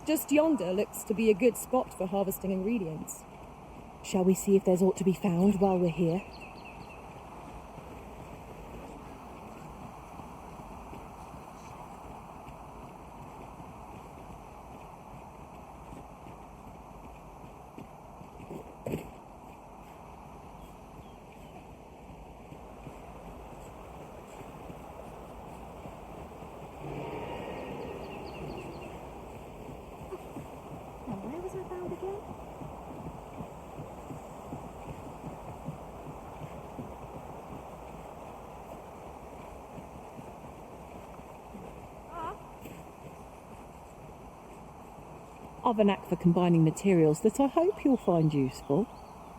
Just yonder looks to be a good spot for harvesting ingredients. Shall we see if there's aught to be found while we're here? Where was I found again? I've a knack for combining materials that I hope you'll find useful.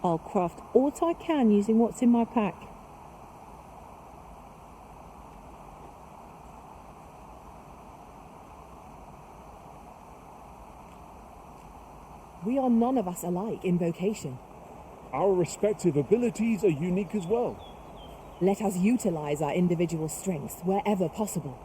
I'll craft aught I can using what's in my pack. We are none of us alike in vocation. Our respective abilities are unique as well. Let us utilize our individual strengths wherever possible.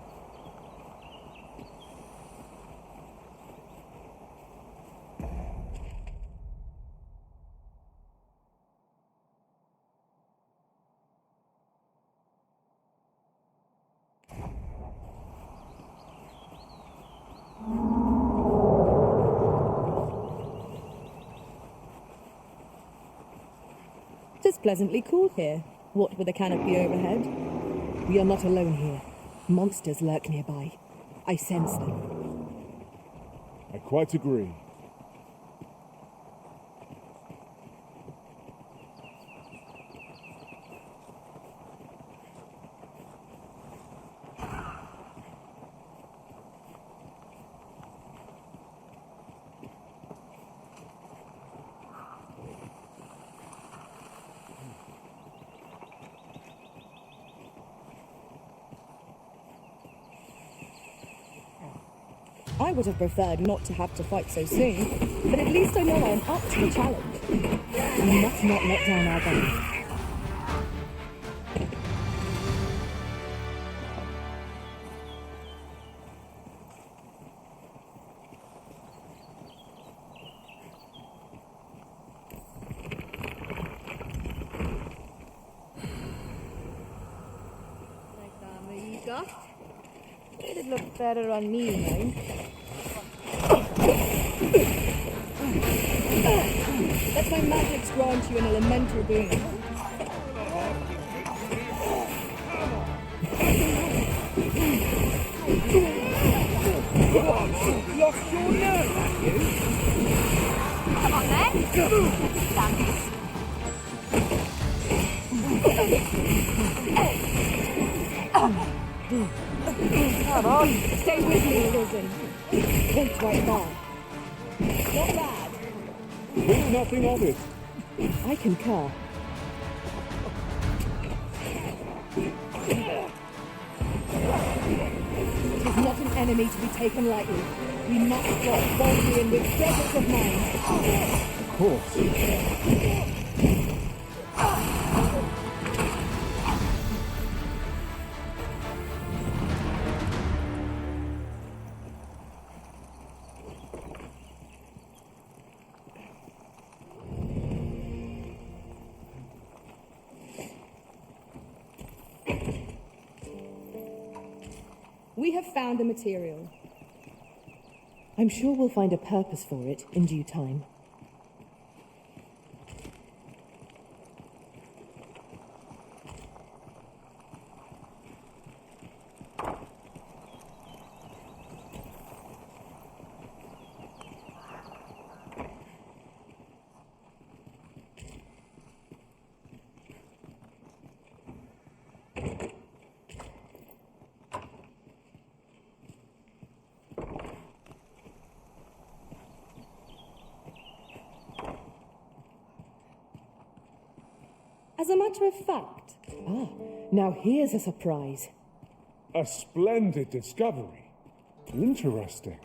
It's pleasantly cool here, what with a canopy overhead. We are not alone here. Monsters lurk nearby. I sense them. I quite agree. I would have preferred not to have to fight so soon, but at least I know I am up to the challenge. We must not let down our guard. Like that, amiga. It'd look better on me, mind. Let my magics grant you an elemental boon. Lost your nerve, have you? Come on then. Thanks. Come on, stay with me, Lizzie. Think right now. Not bad. Think nothing of it. I concur. It is not an enemy to be taken lightly. We must walk boldly and with presence of mind. Of course. We have found the material. I'm sure we'll find a purpose for it in due time. As a matter of fact, Now here's a surprise. A splendid discovery. Interesting.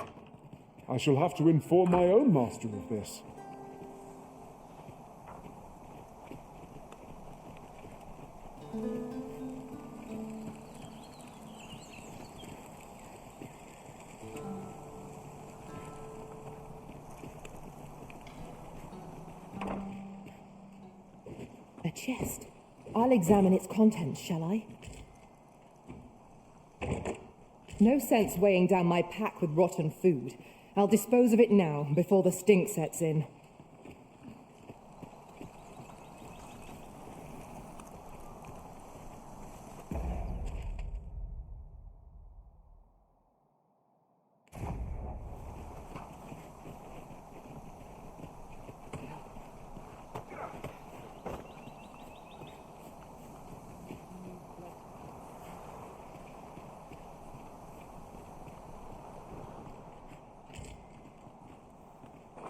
I shall have to inform my own master of this. chest. I'll examine its contents, shall I? No sense weighing down my pack with rotten food. I'll dispose of it now, before the stink sets in.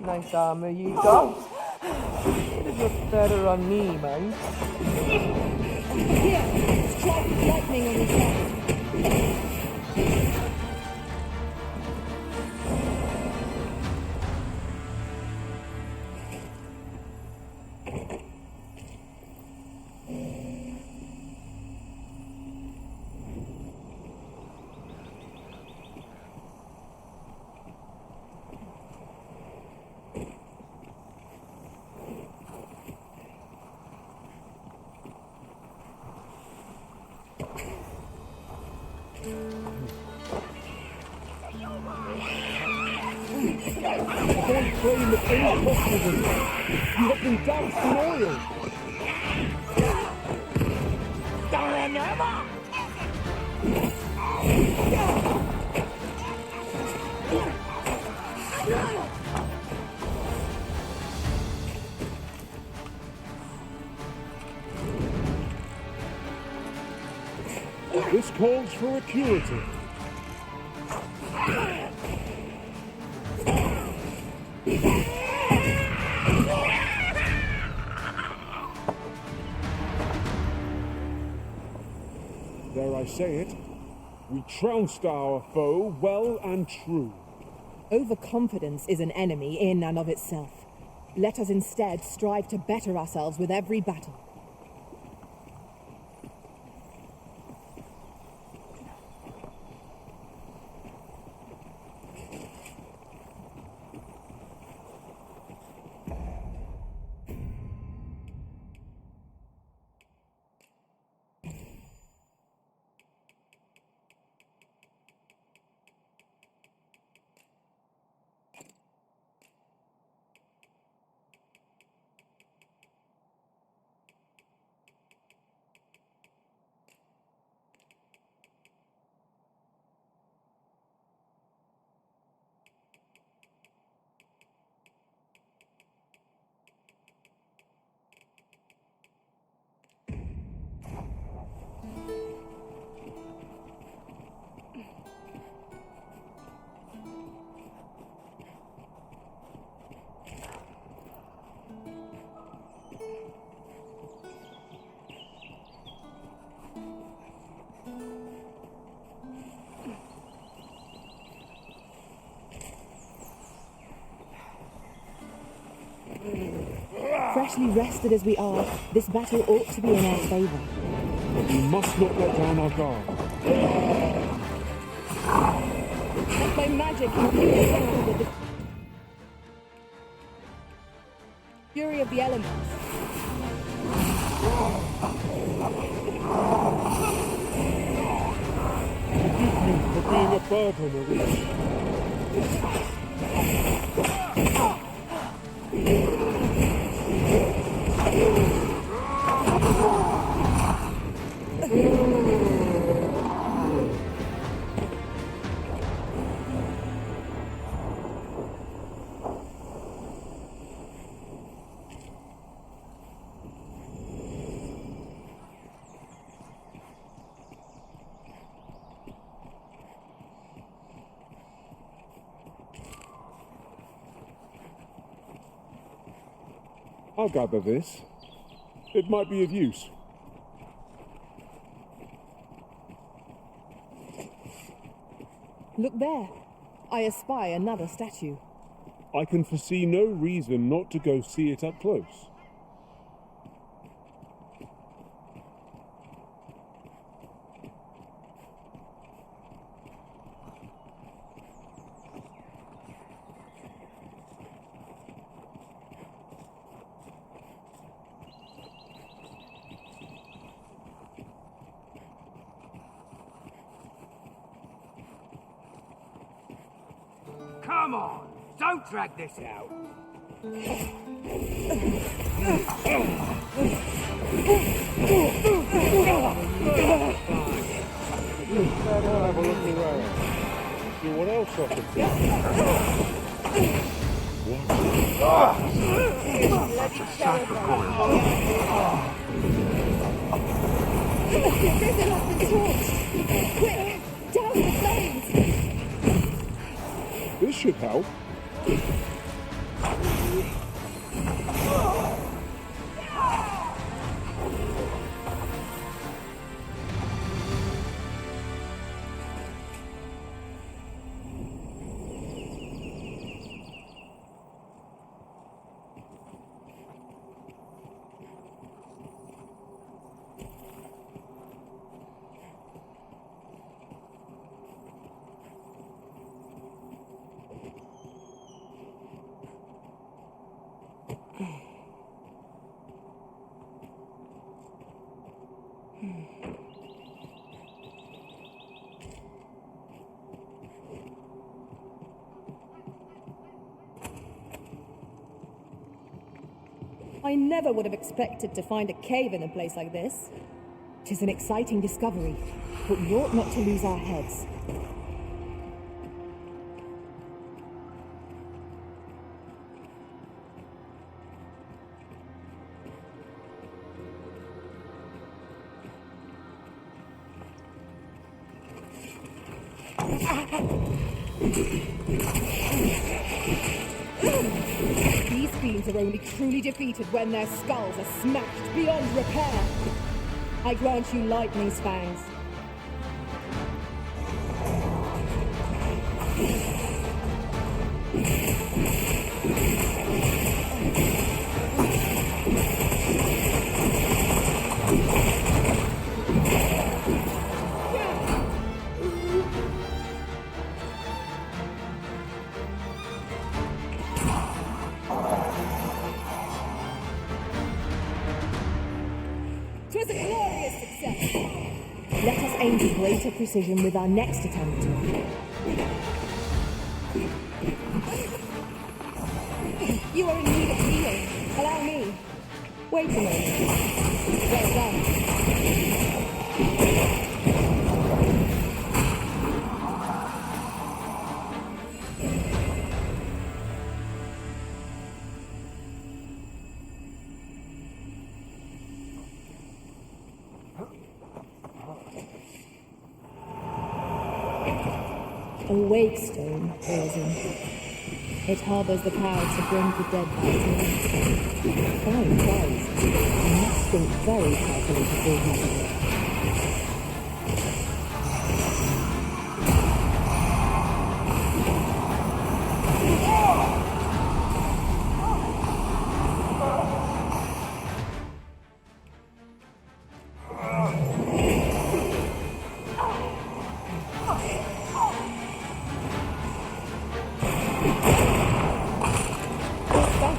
Nice armor you got. It'd look better on me, mate. Here, strike lightning on his head. Don't claim that any hostages. You have been doused in oil. This calls for a curative. Dare I say it, we trounced our foe well and true. Overconfidence is an enemy in and of itself. Let us instead strive to better ourselves with every battle. Freshly rested as we are, this battle ought to be in our favour. We must not let down our guard. Let my magic infuse sound with the fury of the elements. Forgive me for being a burden, Elise. I'll gather this. It might be of use. Look there. I espy another statue. I can foresee no reason not to go see it up close. Come on, don't drag this out. I'll have a look around. See what else I can There's enough to torch! Quick! Down the flames! This should help. I never would have expected to find a cave in a place like this. 'Tis an exciting discovery, but we ought not to lose our heads. These fiends are only truly defeated when their skulls are smashed beyond repair. I grant you lightning's fangs. Twas a glorious success. Let us aim to greater precision with our next attempt. You are in need of healing. Allow me. Wait a moment. Well done. A wake stone, Poison. It harbors the power to bring the dead back to life. Fine prize. You must think very carefully before using it.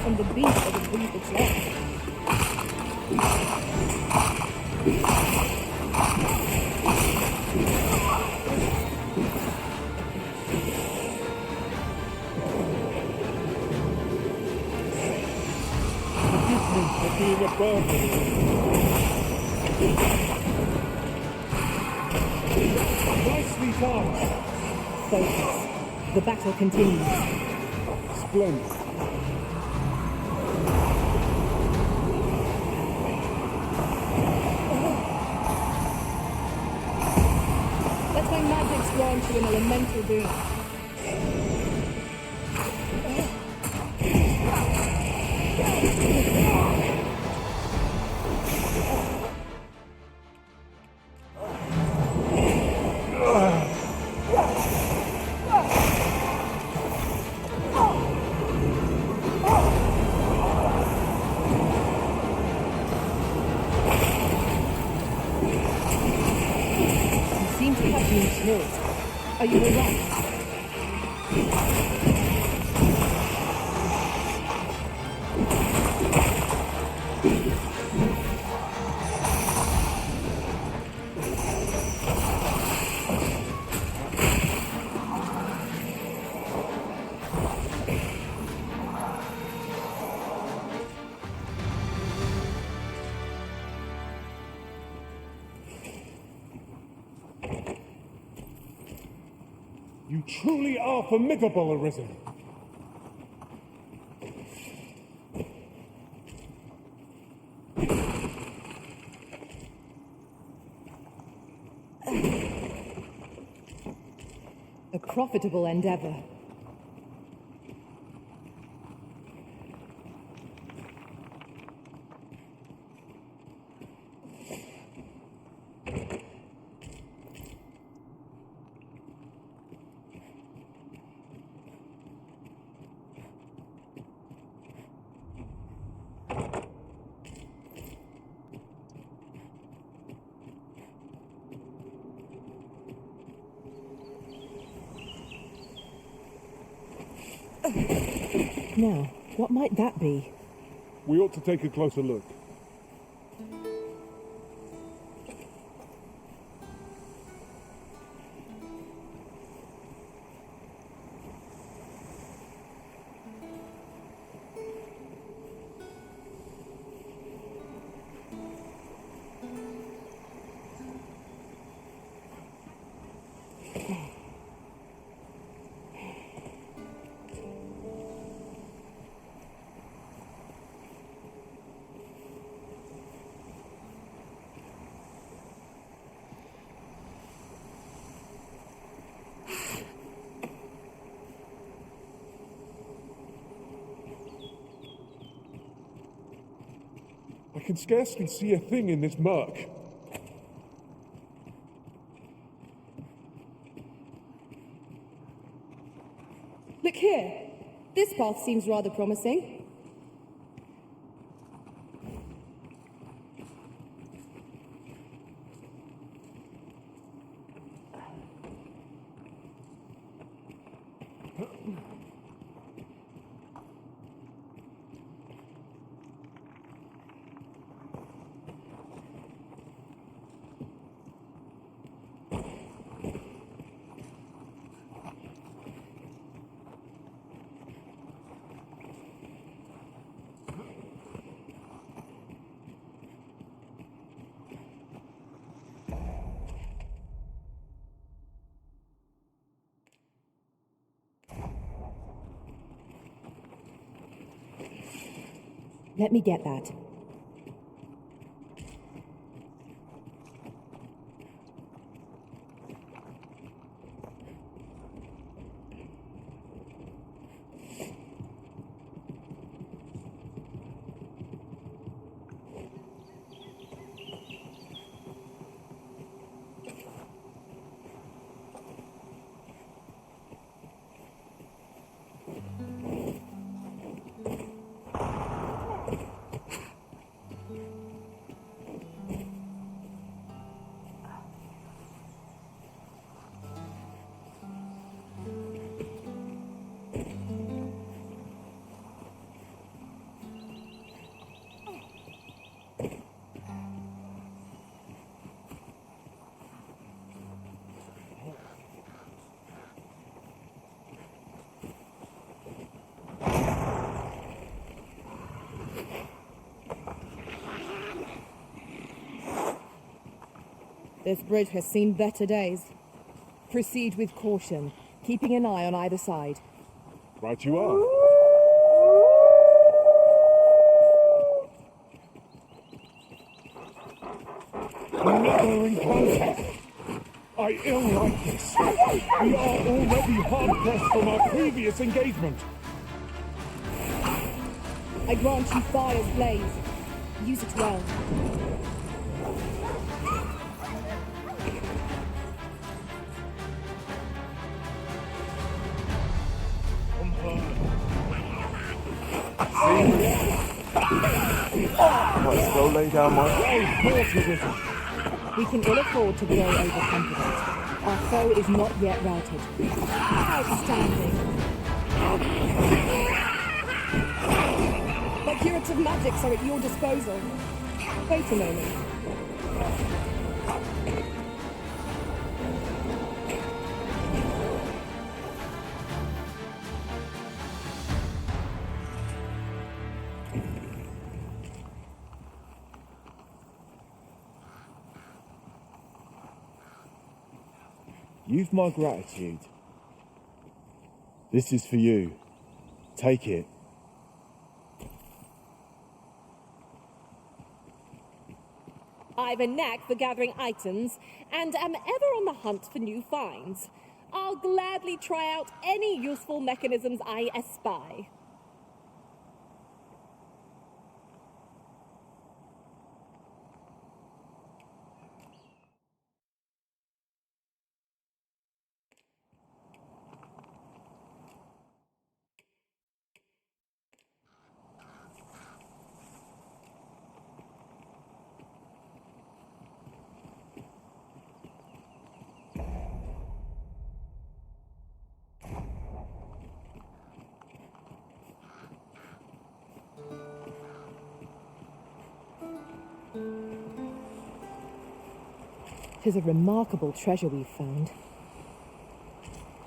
From the beast that would breathe its life. Being a burden. Nicely done. Focus. The battle continues. Splendid. Let my magics grant you an elemental boon. You seem to have been killed. Are you alright? You truly are formidable, Arisen. A profitable endeavor. Now, what might that be? We ought to take a closer look. I can scarcely see a thing in this murk. Look here. This path seems rather promising. Let me get that. This bridge has seen better days. Proceed with caution, keeping an eye on either side. Right you are. Another encounter. I ill like this. We are already hard pressed from our previous engagement. I grant you fire's blaze. Use it well. Let's go lay down my... We can ill afford to grow overconfident. Our foe is not yet routed. Outstanding. My curative magics are at your disposal. Wait a moment. You've my gratitude. This is for you. Take it. I've a knack for gathering items and am ever on the hunt for new finds. I'll gladly try out any useful mechanisms I espy. Tis a remarkable treasure we've found.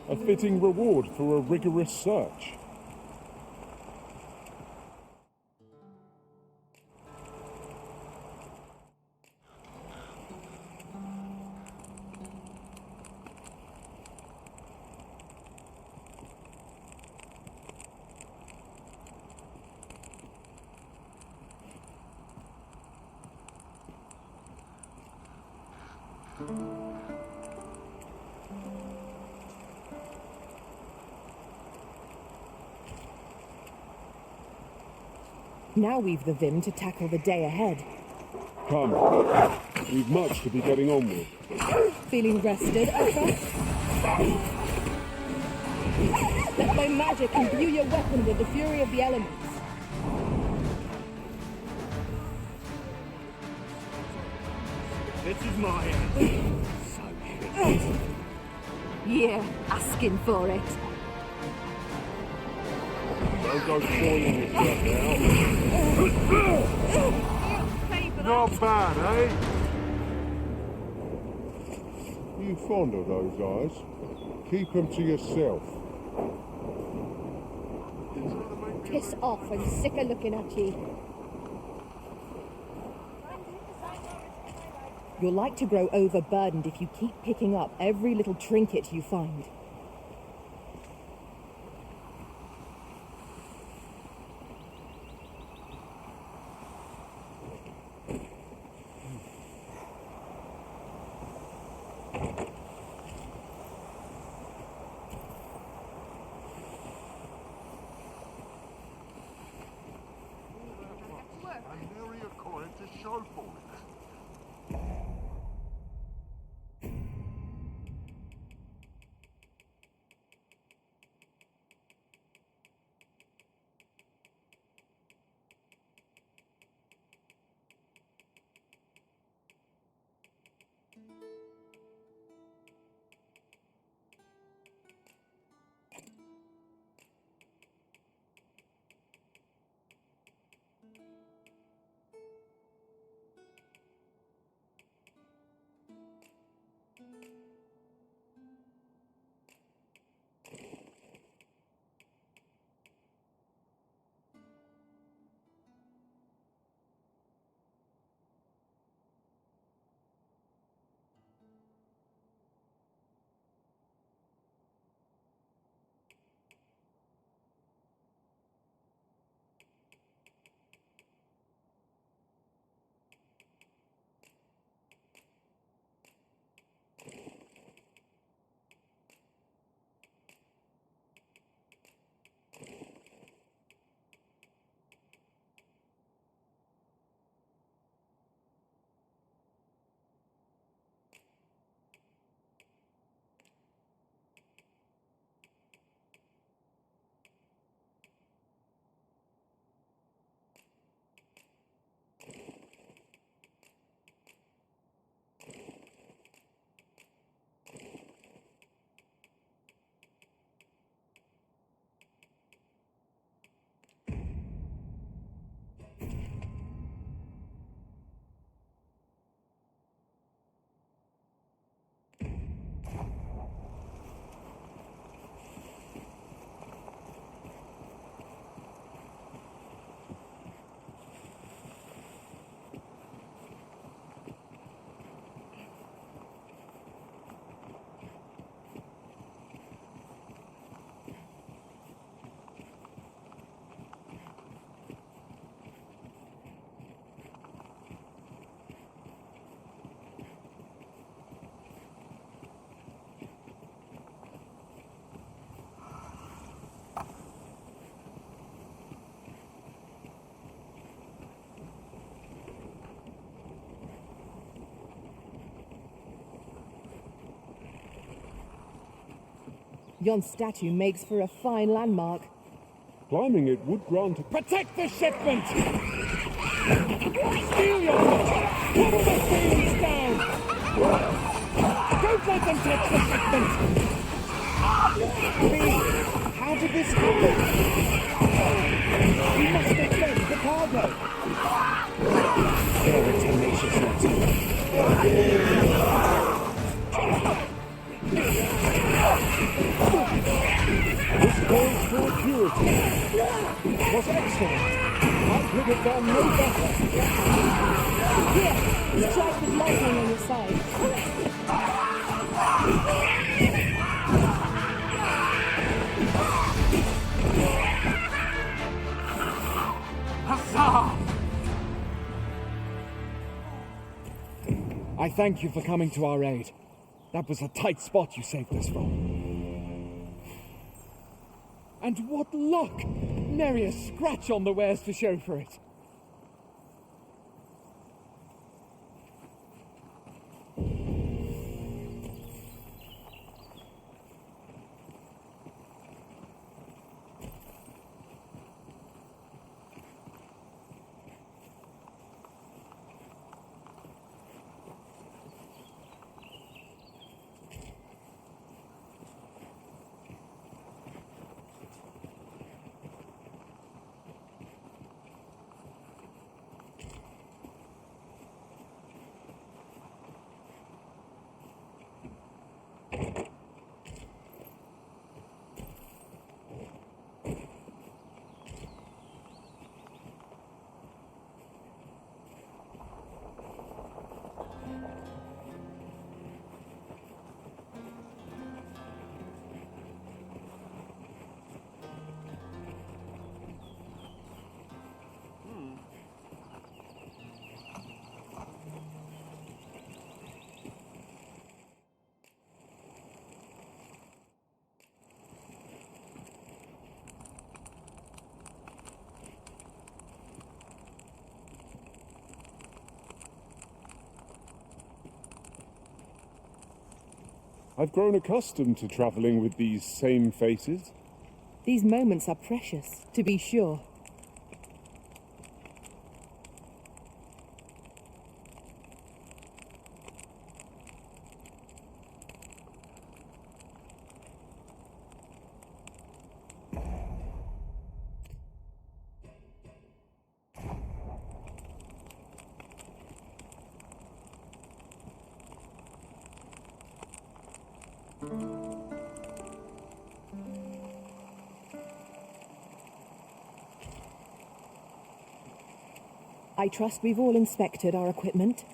A fitting reward for a rigorous search. Now we've the vim to tackle the day ahead. Come. We've much to be getting on with. Feeling rested, I trust? Let my magic imbue your weapon with the fury of the elements. This is my hand. So shit. Yeah, asking for it. Don't go spoiling yourself now. Not bad, eh? You fond of those guys? Keep them to yourself. Piss off, I'm sick of looking at you. You're like to grow overburdened if you keep picking up every little trinket you find. And nary a coin to show for it. Yon statue makes for a fine landmark. Climbing it would grant... Protect the shipment! Steal your ship! Pull the sails down! Don't let them touch the shipment! Please, how did this happen? We must defend the cargo! They're a tenacious lot. This calls for purity. It was excellent. I could have done no better. Here, strike with lightning on your side. Huzzah! I thank you for coming to our aid. That was a tight spot you saved us from. And what luck! Nary a scratch on the wares to show for it. I've grown accustomed to travelling with these same faces. These moments are precious, to be sure. I trust we've all inspected our equipment.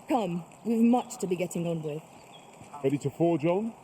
Come, we've much to be getting on with. Ready to forge on?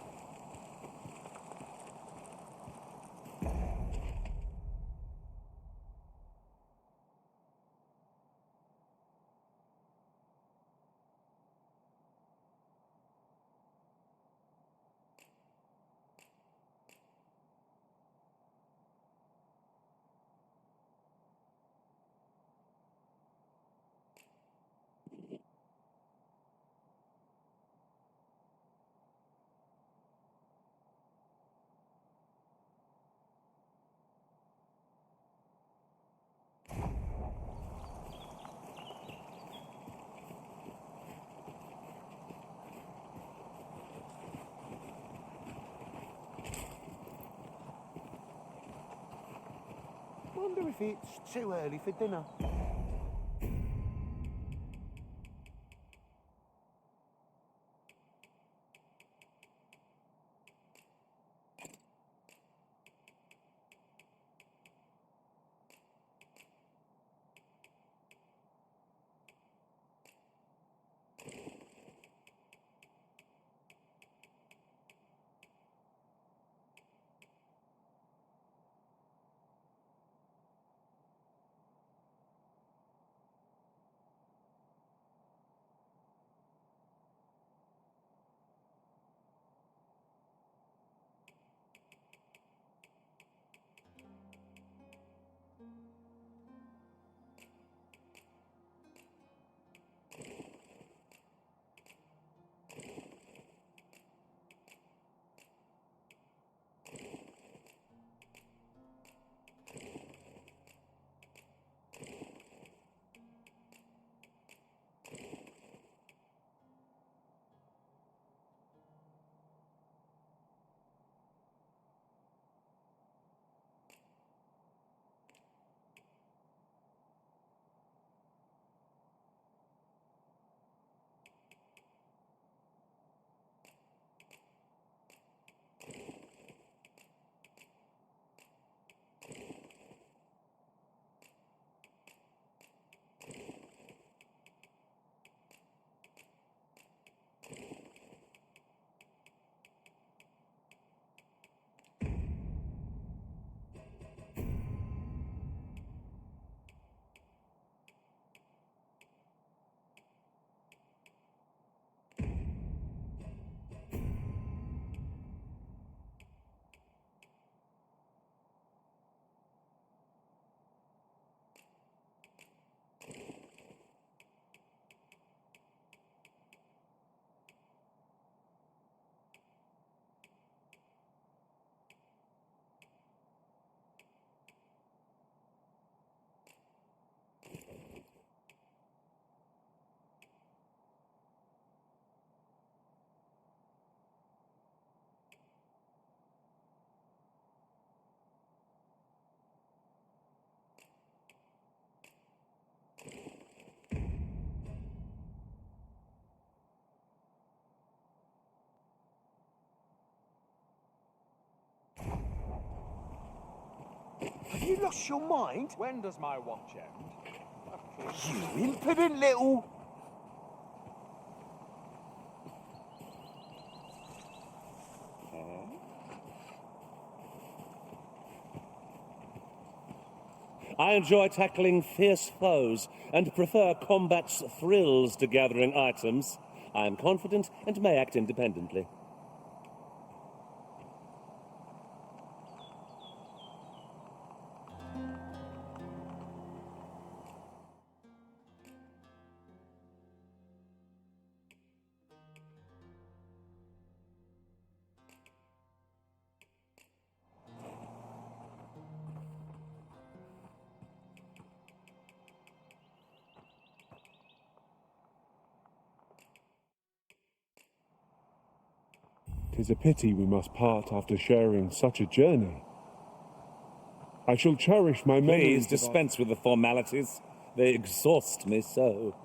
Wonder if it's too early for dinner. You lost your mind? When does my watch end? You impudent little... I enjoy tackling fierce foes and prefer combat's thrills to gathering items. I am confident and may act independently. "'Tis a pity we must part after sharing such a journey. I shall cherish my memories. Please dispense with the formalities. They exhaust me so.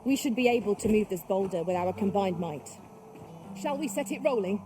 We should be able to move this boulder with our combined might. Shall we set it rolling?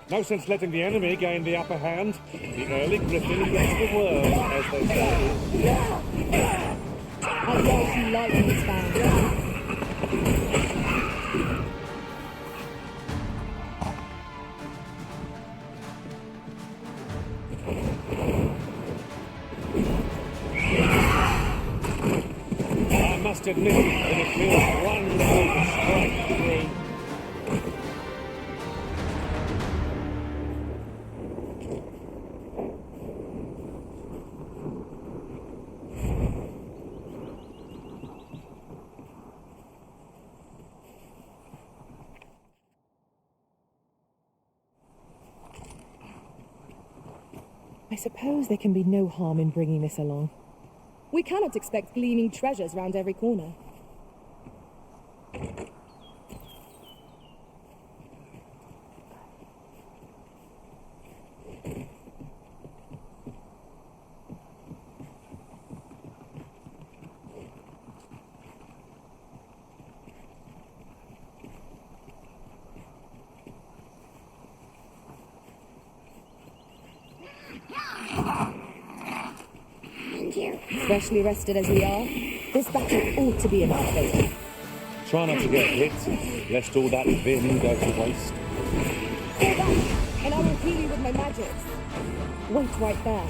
No sense letting the enemy gain the upper hand. The early griffin gets the worm, as they say. I love you lightning fan. I must admit that it feels wonderful to strike through. I suppose there can be no harm in bringing this along. We cannot expect gleaming treasures round every corner. Freshly rested as we are, this battle ought to be in our favour. Try not to get hit, lest all that vim go to waste. Fall back, and I will heal you with my magics. Wait right there.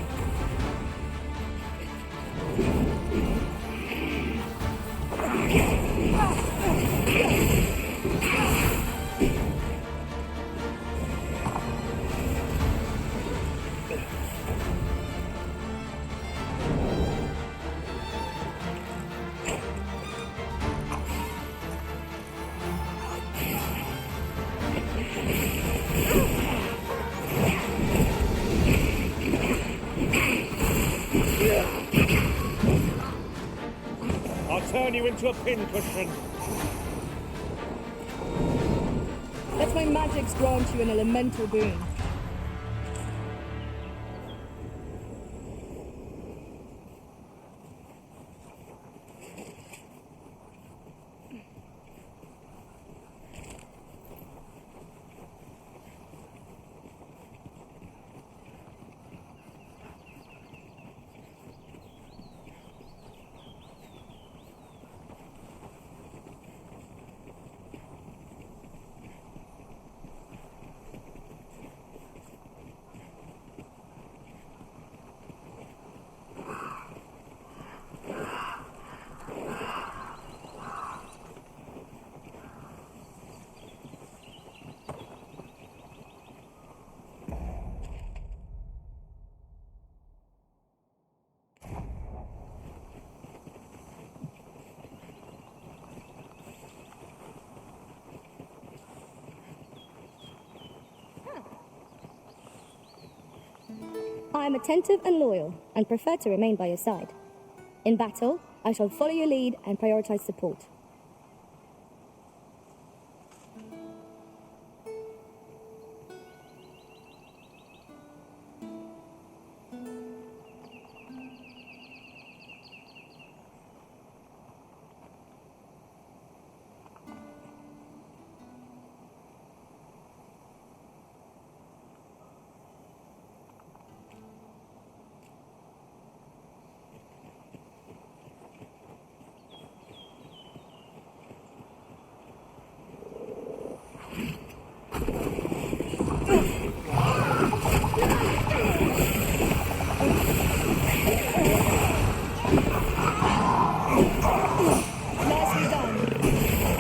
Turn you into a pincushion. Let my magics grant you an elemental boon. I am attentive and loyal, and prefer to remain by your side. In battle, I shall follow your lead and prioritize support.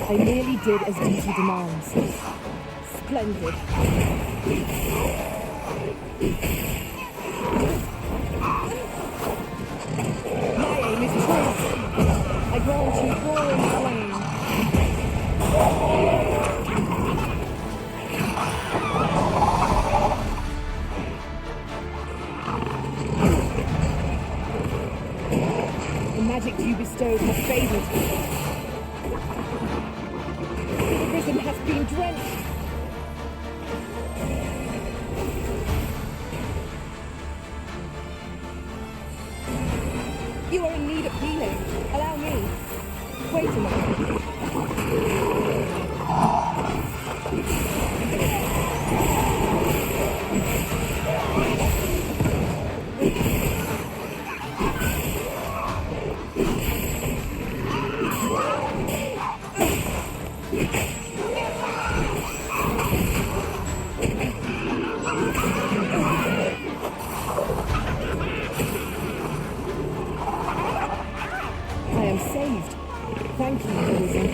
I nearly did as duty demands. Splendid. My aim is true. I grant you roaring flame. The magic you bestowed has favored me. Has been drenched. You are in need of healing. Allow me. Wait a moment. Thank you, Susan.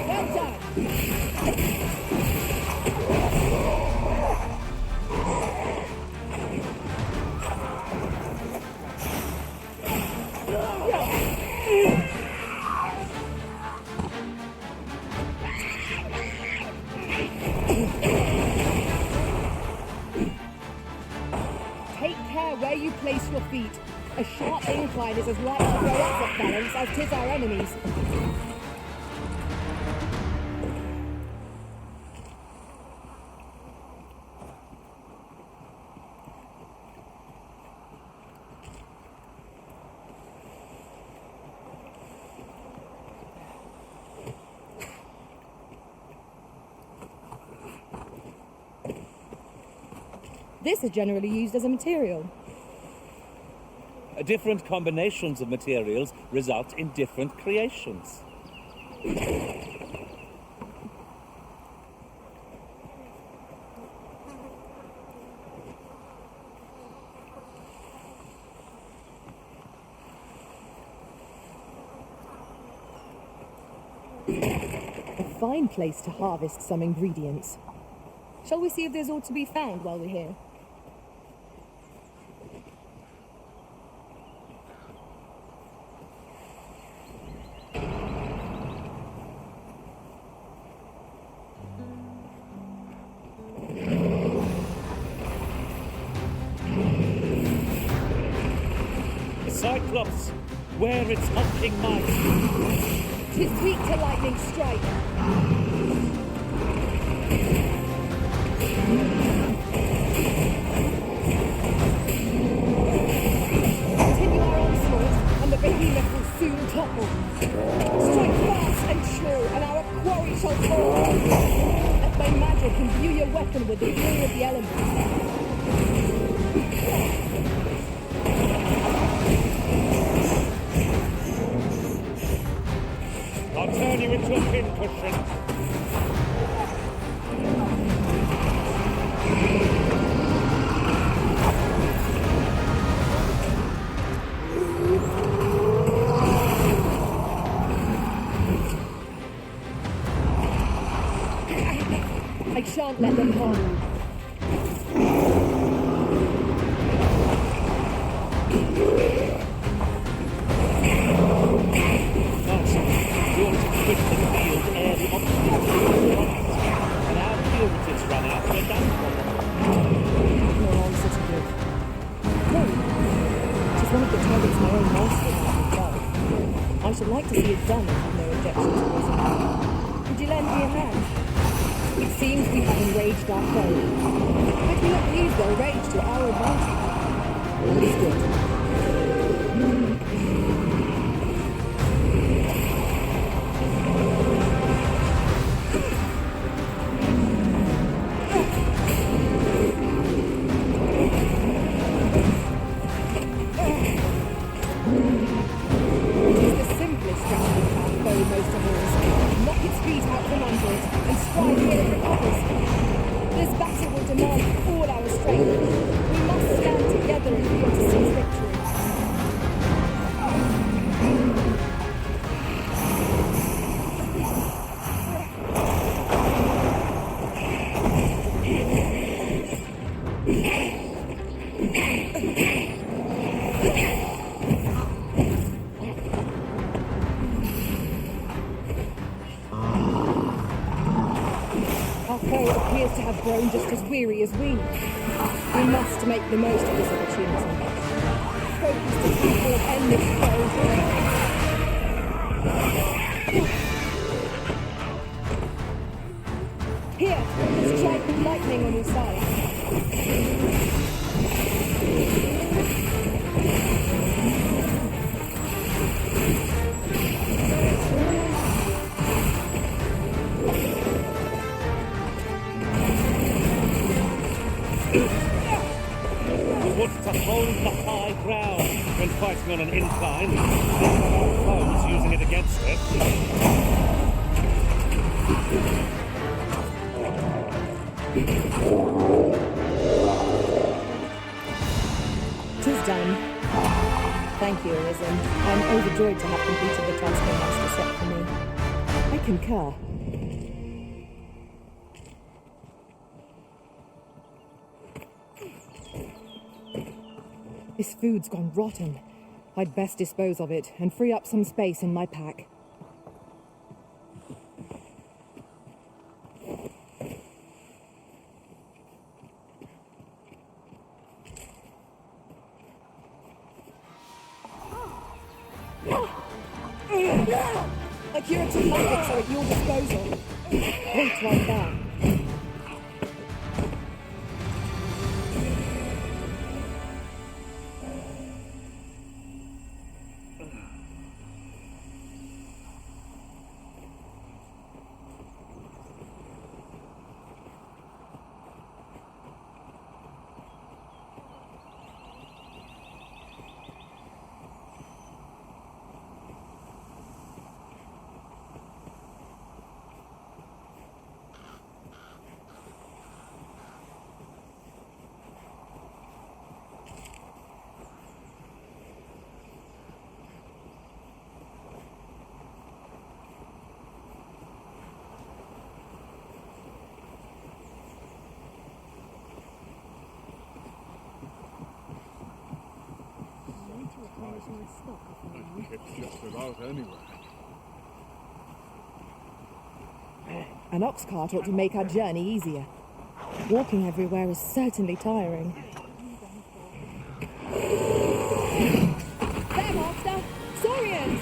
Well done. Where you place your feet, a sharp incline is as likely to throw us off balance as 'tis our enemies. This is generally used as a material. Different combinations of materials result in different creations. A fine place to harvest some ingredients. Shall we see if there's aught to be found while we're here? Cyclops, where its hulking might. 'Tis weak to lightning strike. Continue our onslaught, and the behemoth will soon topple. Strike fast and true, and our quarry shall fall. Let my magic imbue your weapon with the fury of the elements. I'll turn you into a pincushion. I shan't let them harm you. You ought to quit the field ere the obstacle is It's one of the targets my own master might have. I should like to see it done if I've no objection to it. Would you lend me a hand? It seems we have enraged our foe. I do not believe their rage to our advantage. All is good. Grown just as weary as we. We must make the most of this opportunity. Focus to tackle and end this foe. Here, strike with lightning on your side. Hold the high ground when fighting on an incline. Our foes using it against it. Tis done. Thank you, Arisen. I'm overjoyed to have completed the task my master set for me. I concur. This food's gone rotten. I'd best dispose of it and free up some space in my pack. A curative matrix are at your disposal. Wait right there. It's just about anywhere. An ox cart ought to make our journey easier. Walking everywhere is certainly tiring. There, Master! Saurians!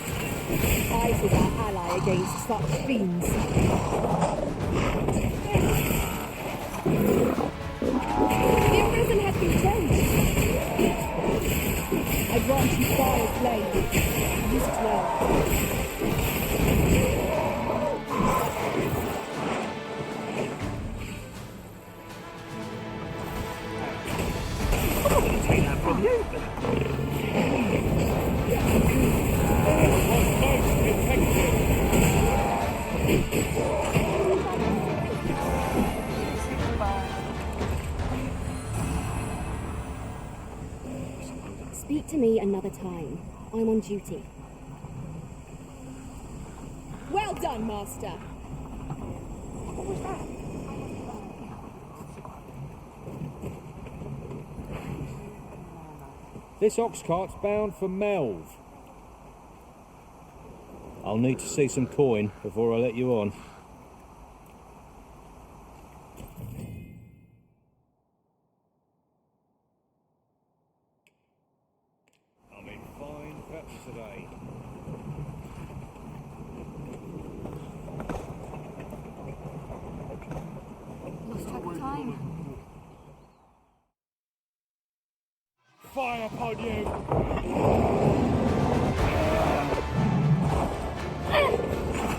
Fight is our ally against such fiends. The Arisen has been changed. I grant you fire's blade. Use it well. Take that from you. Speak to me another time. I'm on duty. Well done, Master. This ox cart's bound for Melv. I'll need to see some coin before I let you on. today. Lost track of time. Fire upon you!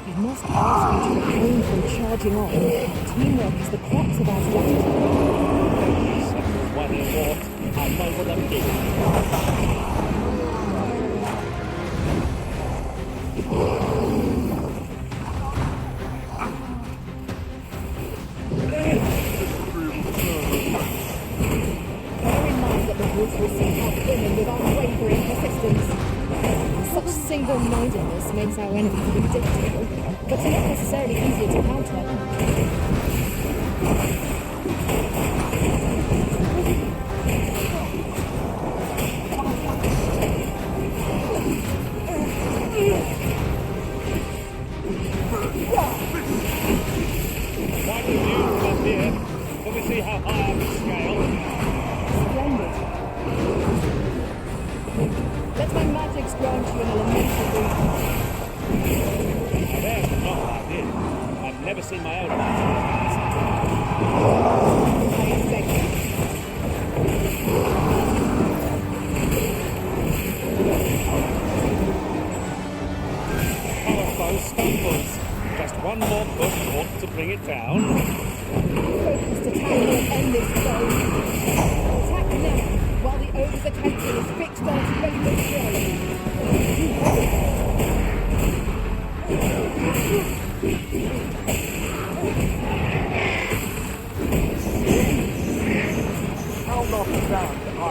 We must ask you to refrain from charging on. Teamwork is the crux of our strategy. What you want, I know what I'm doing. Bear in mind that the wolf will seek out women with unwavering persistence. Such single-mindedness makes our enemy predictable, but not necessarily easier to counter. Why don't you come here? Let me see how high I can scale. Splendid. Let my magics grant you an elemental boost. Now there's not what I did. I've never seen my own light. I expect it. Our foe stumbles. Just one more push ought to bring it down. Focused attack will end this foe. Attack now, while the ogre's attention is fixed on its favorite How not stand I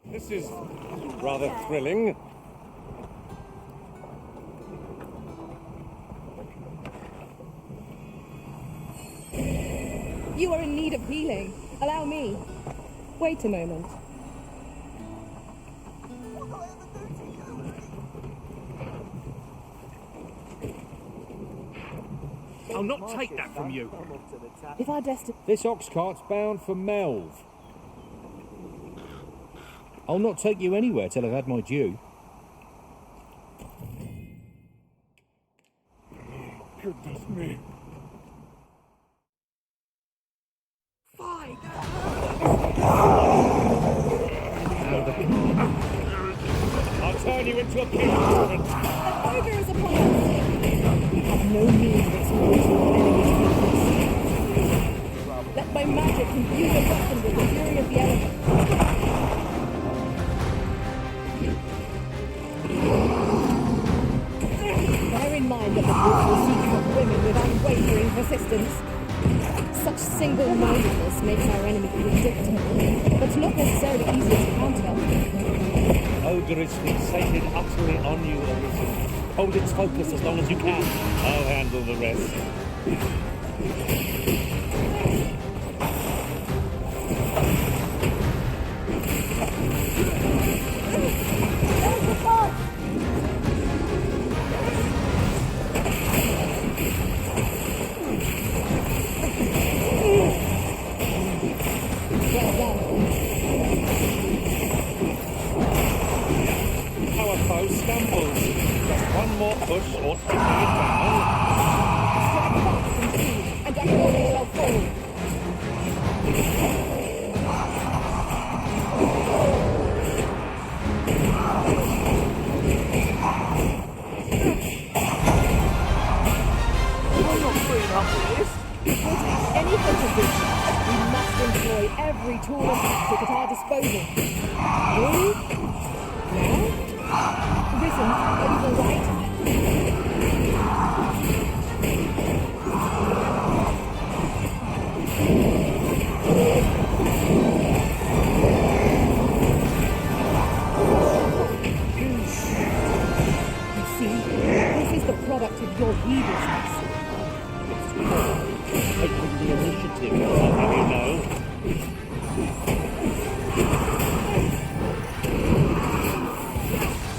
This is rather thrilling. You are in need of healing. Allow me. Wait a moment. I'll not take that from you. If our destiny... This ox cart's bound for Melv. I'll not take you anywhere till I've had my due. Goodness me. I'll turn you into a pig. Children. The ogre is upon us. We have no need of exploiting our enemy's weakness. Let my magic confuse a weapon with the fury of the elements. Bear in mind that the wolf will seek out women with unwavering persistence. Such single-mindedness makes our enemy predictable, but not necessarily easier to counter. Ogre is fixated utterly on you, Arisen. Hold its focus as long as you can. I'll handle the rest. Our foe stumbles. Just one more push ought to bring it down. Strike fast and speed, and our glory shall fall. disposal. Really? Now? Risen, are you alright? You see, this is the product of your heedlessness. Taking the initiative, I'll have you know.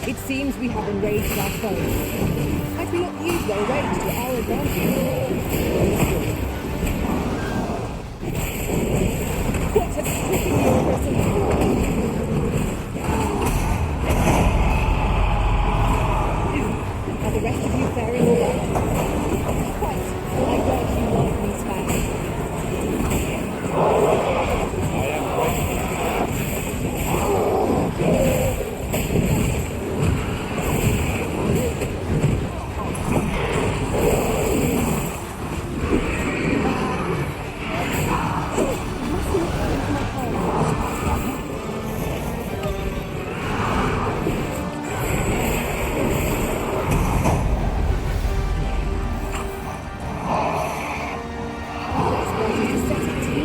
It seems we have enraged our foes. Might we not use their rage to our advantage? What has stricken your risen? Are the rest of you faring all right? Quite. I grant you love these facts. I am grateful.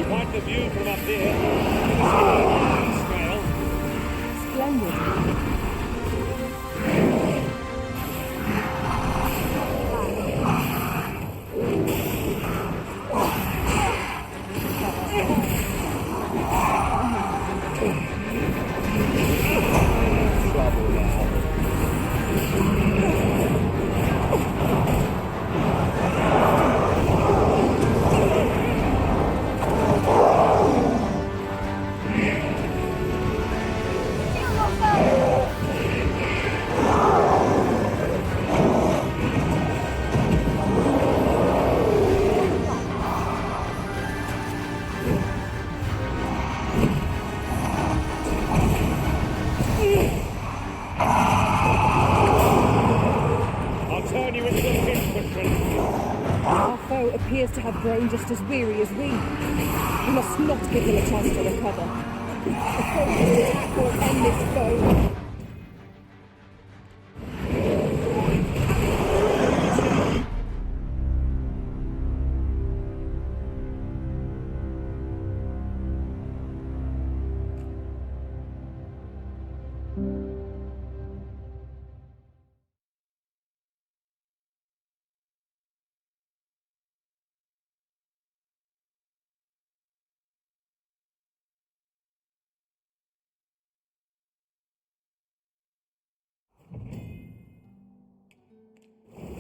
Quite the view from up here. Scale. Splendid. Trouble now. I'll turn you into a infantry. Our foe appears to have grown just as weary as we. We must not give them a chance to recover. The focused attack will end this foe.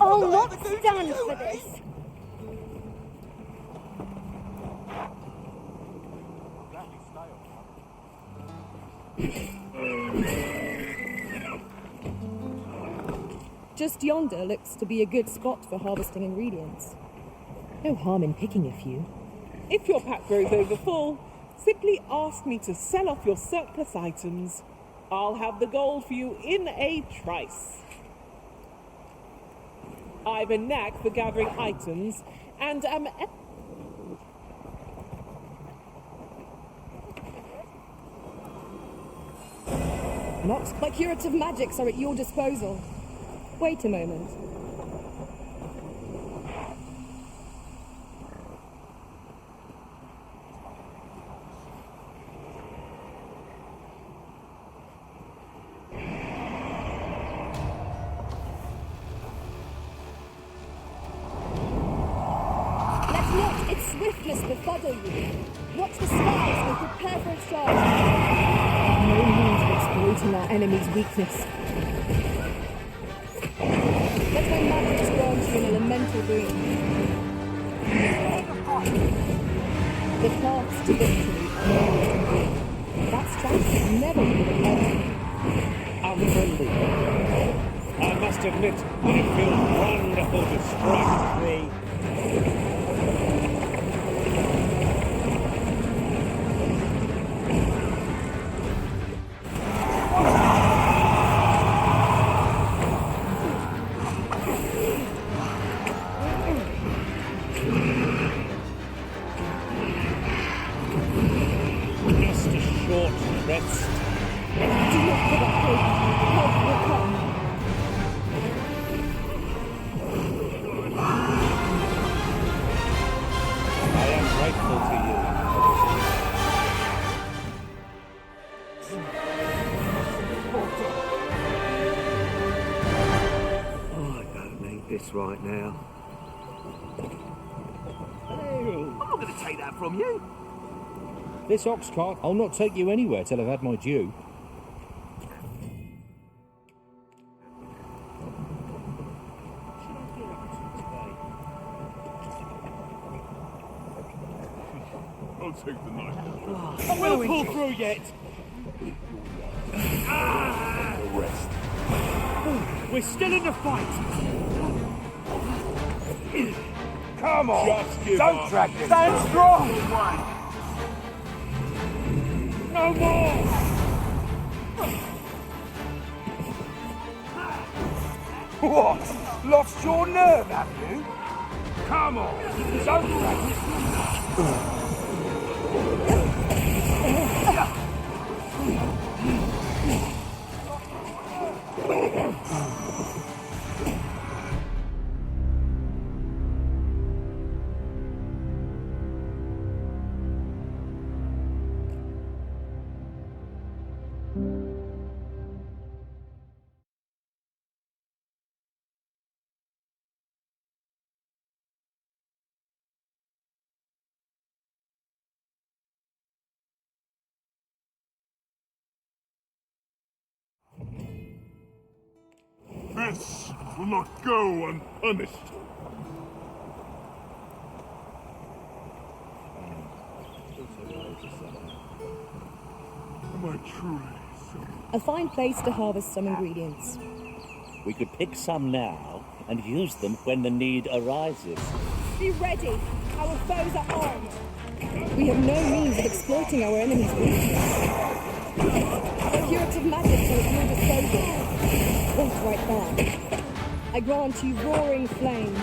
I'll not stand for this. Just yonder looks to be a good spot for harvesting ingredients. No harm in picking a few. If your pack grows over full, simply ask me to sell off your surplus items. I'll have the gold for you in a trice. I've a knack for gathering items, and am... Not my curative magics are at your disposal. Wait a moment. Let not its swiftness befuddle you. Watch the skies and prepare for its charge. No means of exploiting our enemy's weakness. Let my magics grant you an elemental boon. The paths to victory are many. That strategy never would have led me. Unfriendly. I must admit that it feels wonderful to strike through. Just a short rest. Do not give up hope. Help will come. I am grateful to you. Oh, I don't need this right now. I'm not going to take that from you. This ox cart, I'll not take you anywhere till I've had my due. I'll take the knife. I will pull through yet. The rest. We're still in the fight. Come on! Just give Don't up. drag this. Stand strong. No more! What? Lost your nerve, have you? Come on! Don't drag this. This will not go unpunished. Am I truly so? A fine place to harvest some ingredients. We could pick some now and use them when the need arises. Be ready. Our foes are armed. We have no means of exploiting our enemy's weakness. The curative magic are at your disposal. Wait right there. I grant you roaring flame.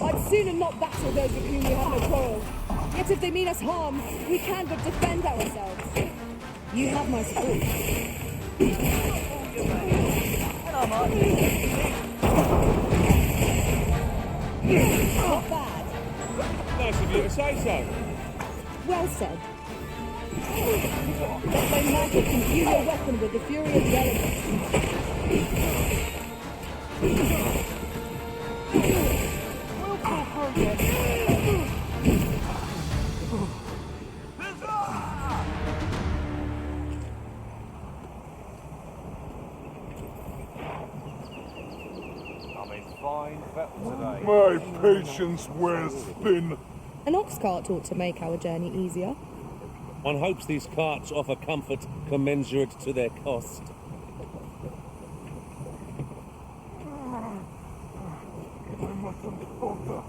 I'd sooner not battle those with whom we have no quarrel. Yet if they mean us harm, we can but defend ourselves. You have my support. Not bad. Nice of you to say so. Well said. Let my magic imbue your weapon with the fury of the elements. I'm in fine fettle today. My patience wears thin. An ox cart ought to make our journey easier. One hopes these carts offer comfort commensurate to their cost. I mustn't falter.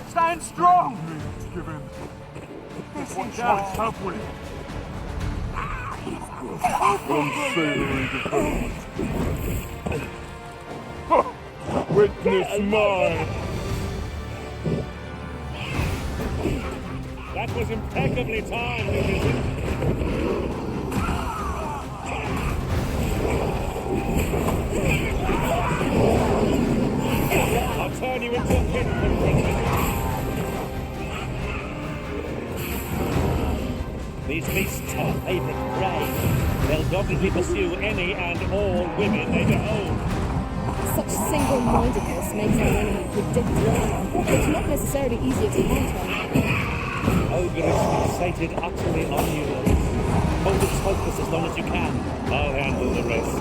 Stand strong. Please give in. This What is choice have we? Unsavory defense. Witness mine. That was impeccably timed, isn't it? I'll turn you into infantry. These beasts are favourite prey. They'll doggedly pursue any and all women they behold. Such single-mindedness makes our enemy predictable. It's not necessarily easier to counter. Ogres fixated utterly on you. Hold its focus as long as you can. I'll handle the rest.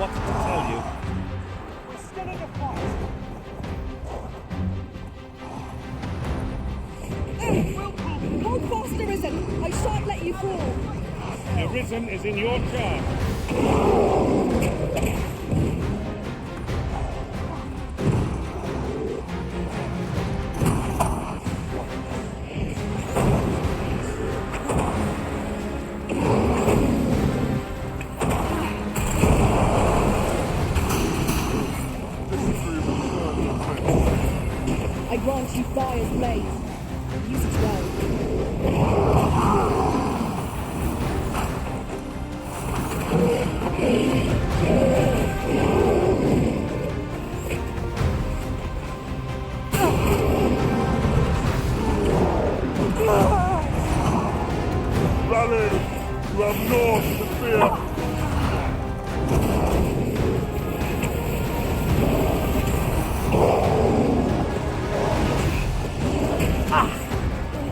what to tell you. We're still in a fight. Hold fast, Arisen! I shan't let you fall! The Arisen is in your charge. I grant you fire's blaze. Use it well. Rally! You have naught to fear.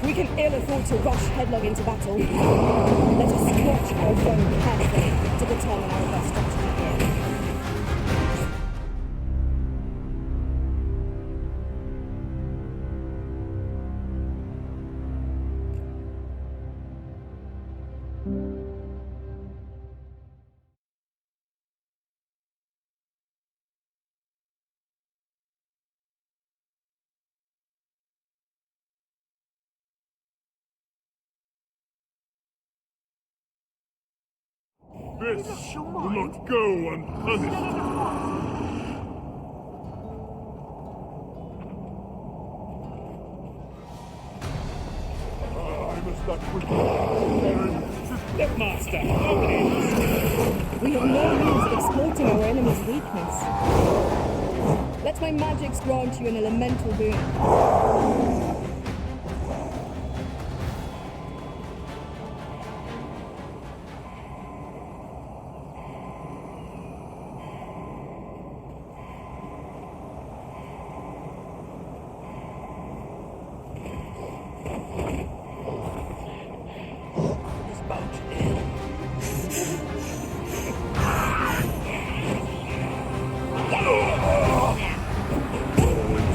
We can ill afford to rush headlong into battle. Let us watch our foe carefully to determine our best strategy here. This will not go unpunished. I must act quickly. Master, okay. We have no means of exploiting our enemy's weakness. Let my magics grant you an elemental boon.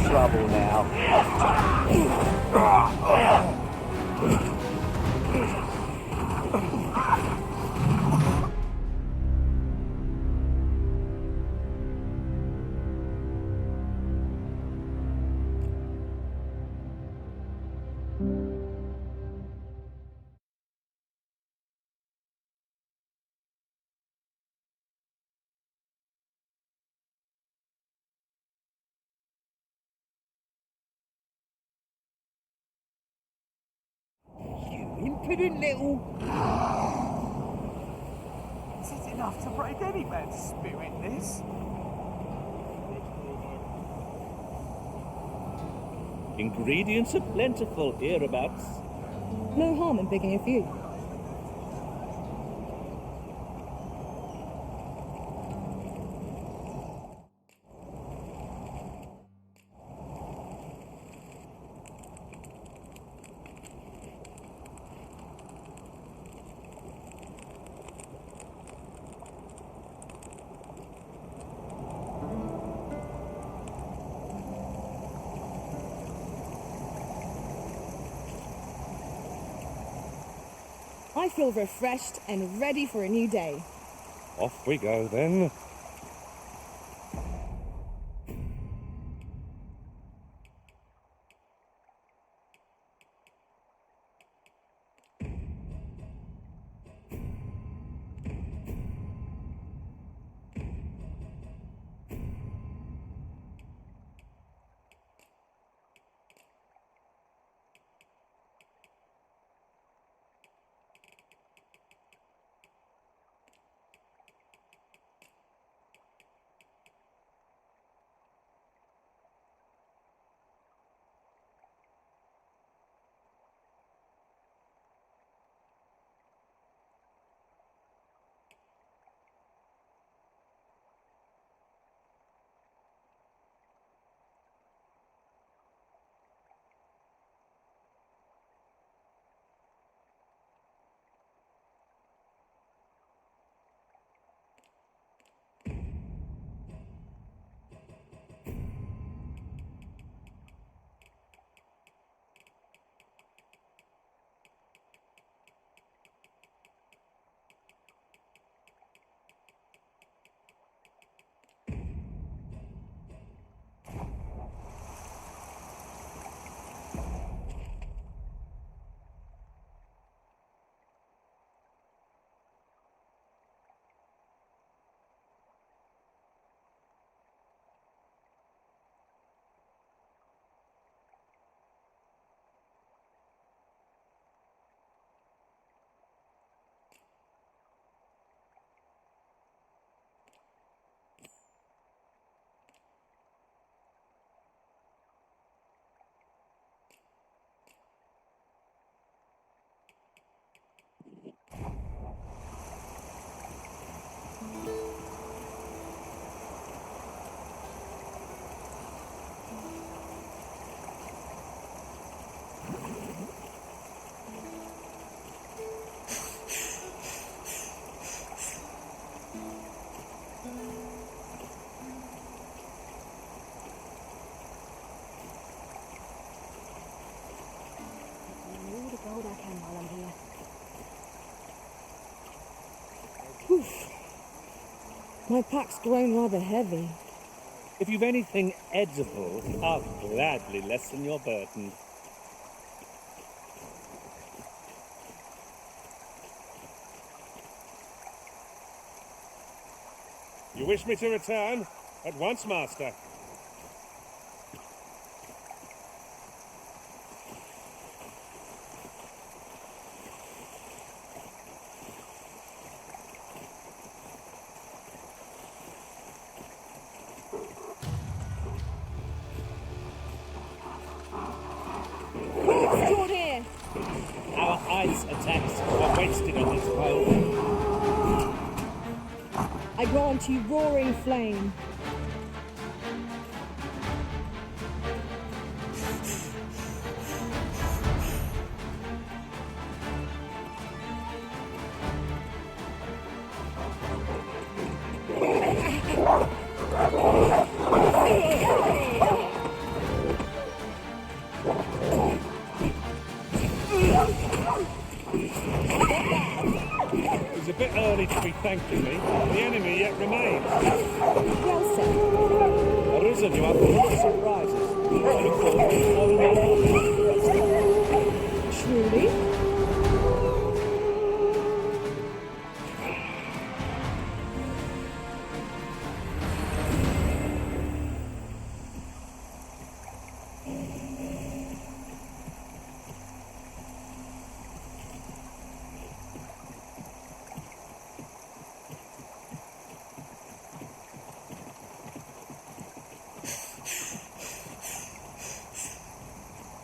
Trouble now. Impudent little... Is it enough to break any man's spirit, this? Ingredients are plentiful hereabouts. No harm in picking a few. I feel refreshed and ready for a new day. Off we go then. My pack's grown rather heavy. If you've anything edible, I'll gladly lessen your burden. You wish me to return? At once, Master. Stored here. Our ice attacks are wasted on this foe. I grant you roaring flame. It's a bit early to be thanking me. The enemy yet remains. Well said. Arisen, you are full of surprises. I look forward to all your Truly?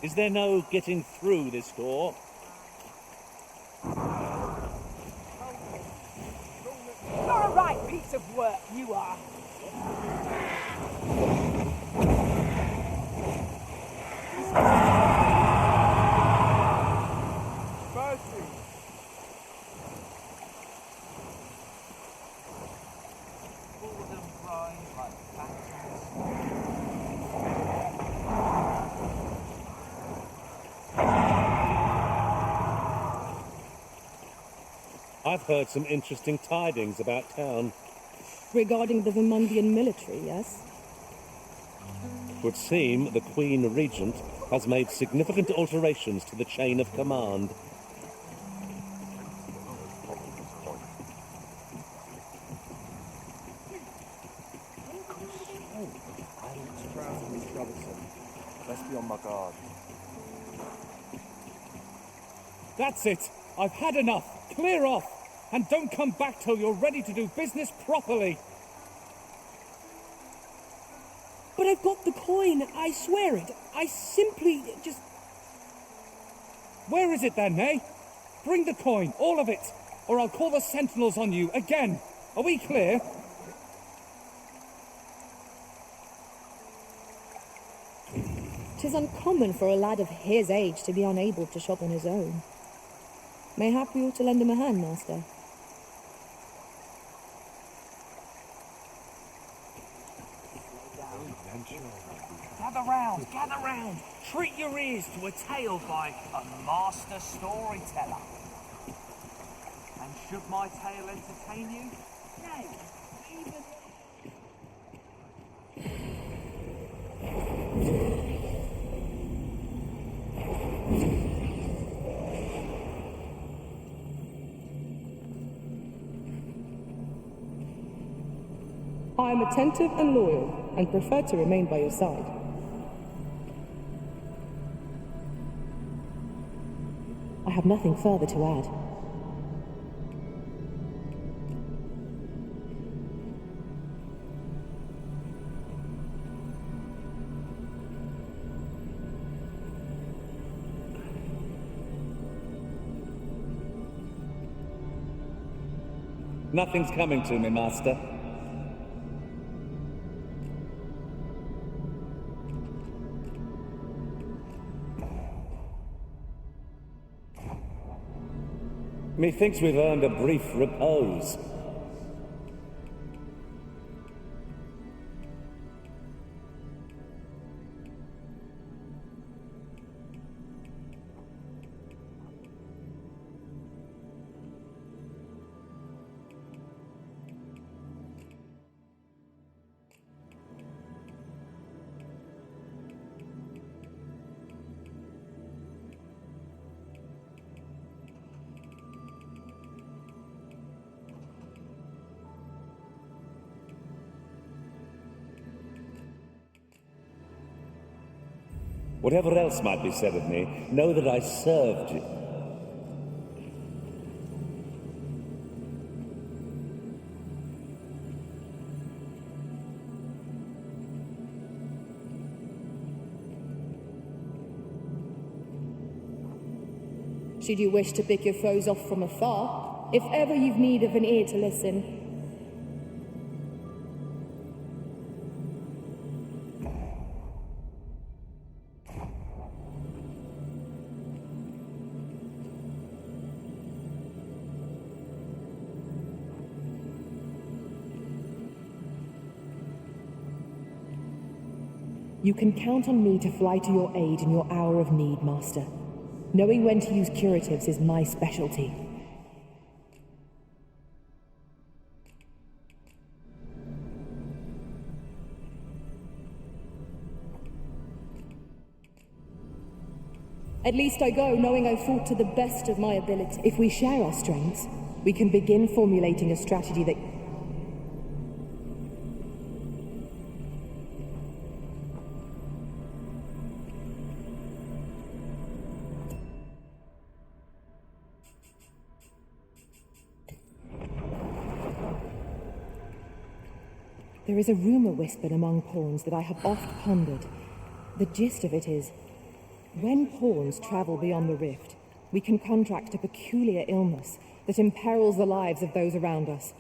Is there no getting through this door? You're a right piece of work, you are. Mercy. Forward and grind like I've heard some interesting tidings about town. Regarding the Vermundian military, yes? It would seem the Queen Regent has made significant alterations to the chain of command. Let's be on my guard. That's it. I've had enough. Clear off. And don't come back till you're ready to do business properly. But I've got the coin, I swear it. I simply just... Where is it then, eh? Bring the coin, all of it, or I'll call the sentinels on you again. Are we clear? 'Tis uncommon for a lad of his age to be unable to shop on his own. Mayhap we ought to lend him a hand, Master. Gather round. Treat your ears to a tale by a master storyteller. And should my tale entertain you? Nay, even... I am attentive and loyal, and prefer to remain by your side. I have nothing further to add. Nothing's coming to me, Master. Methinks we've earned a brief repose. Whatever else might be said of me, know that I served you. Should you wish to pick your foes off from afar, if ever you've need of an ear to listen. You can count on me to fly to your aid in your hour of need, Master. Knowing when to use curatives is my specialty. At least I go knowing I fought to the best of my ability. If we share our strengths, we can begin formulating a strategy that... There is a rumor whispered among pawns that I have oft pondered. The gist of it is, when pawns travel beyond the rift, we can contract a peculiar illness that imperils the lives of those around us.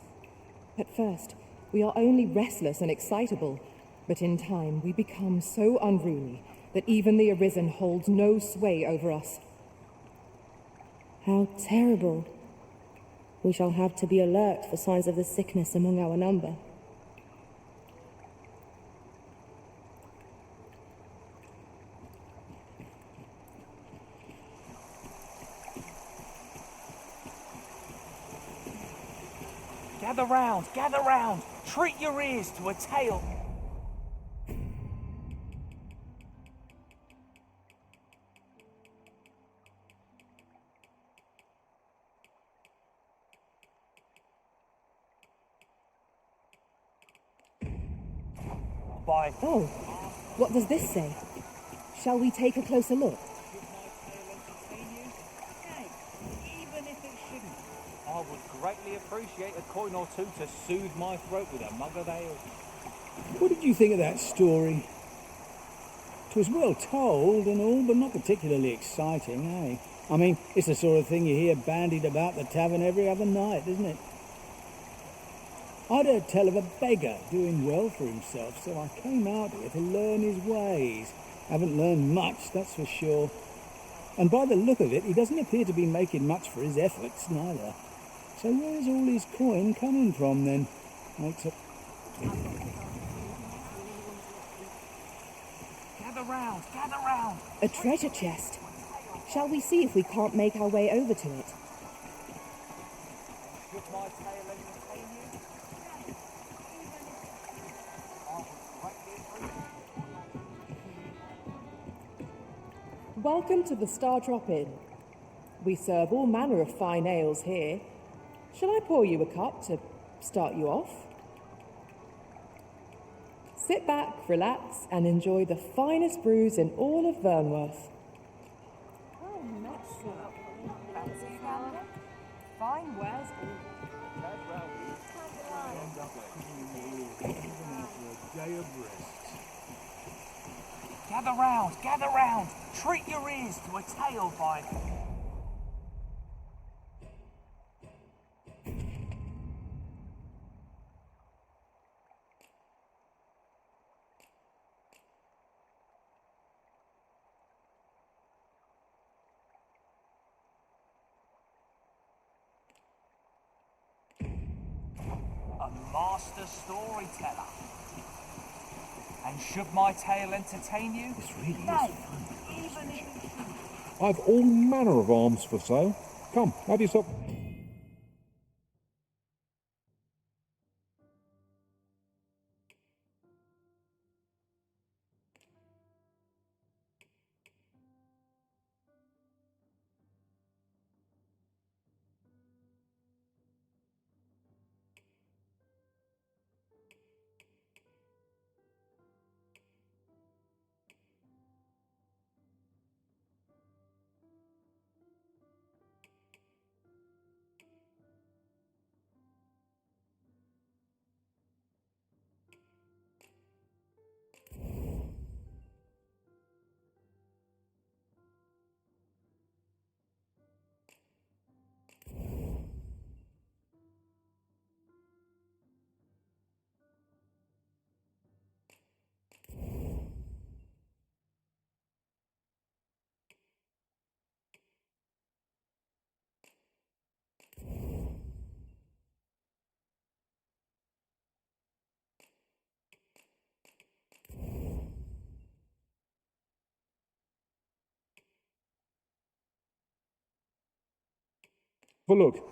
At first, we are only restless and excitable, but in time we become so unruly that even the Arisen holds no sway over us. How terrible. We shall have to be alert for signs of the sickness among our number. Gather round! Treat your ears to a tale. By... Oh, what does this say? Shall we take a closer look? I would greatly appreciate a coin or two to soothe my throat with a mug of ale. What did you think of that story? 'Twas well told and all, but not particularly exciting, eh? I mean, it's the sort of thing you hear bandied about the tavern every other night, isn't it? I'd heard tell of a beggar doing well for himself, so I came out here to learn his ways. Haven't learned much, that's for sure. And by the look of it, he doesn't appear to be making much for his efforts, neither. So where's all his coin coming from, then? Makes it... Gather round! A treasure chest. Shall we see if we can't make our way over to it? Should my tale entertain you? Welcome to the Star Drop Inn. We serve all manner of fine ales here. Shall I pour you a cup to start you off? Sit back, relax, and enjoy the finest brews in all of Vernworth. Oh, excellent. Fancy flower. Fine wares. Gather round! Treat your ears to a tale by... a master storyteller. And should my tale entertain you? This really is No, fun. even if... I've all manner of arms for sale. Come, have yourself... Have a look.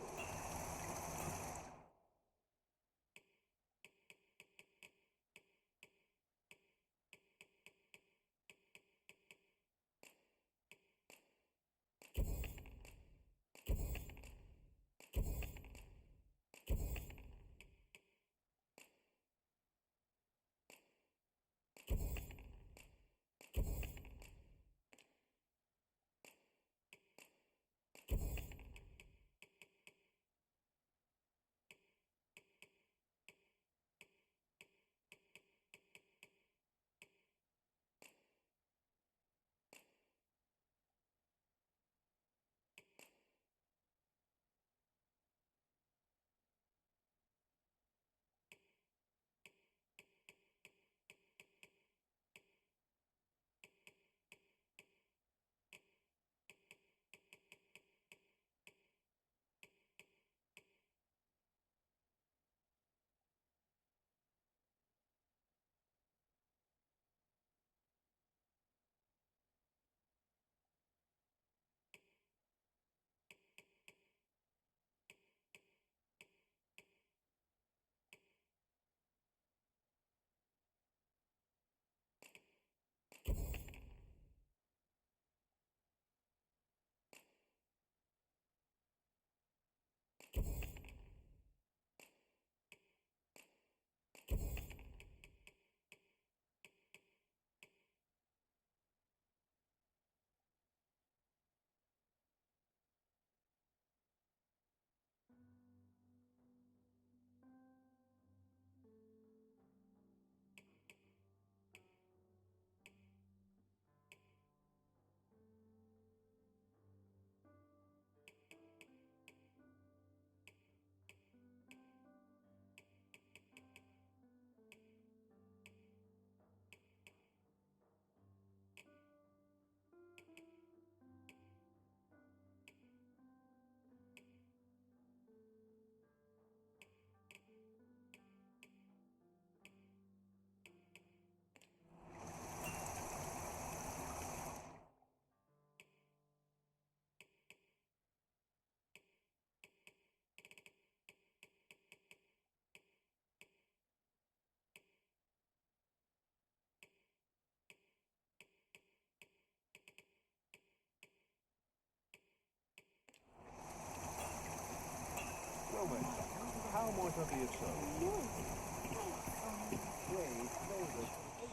How might I be of service?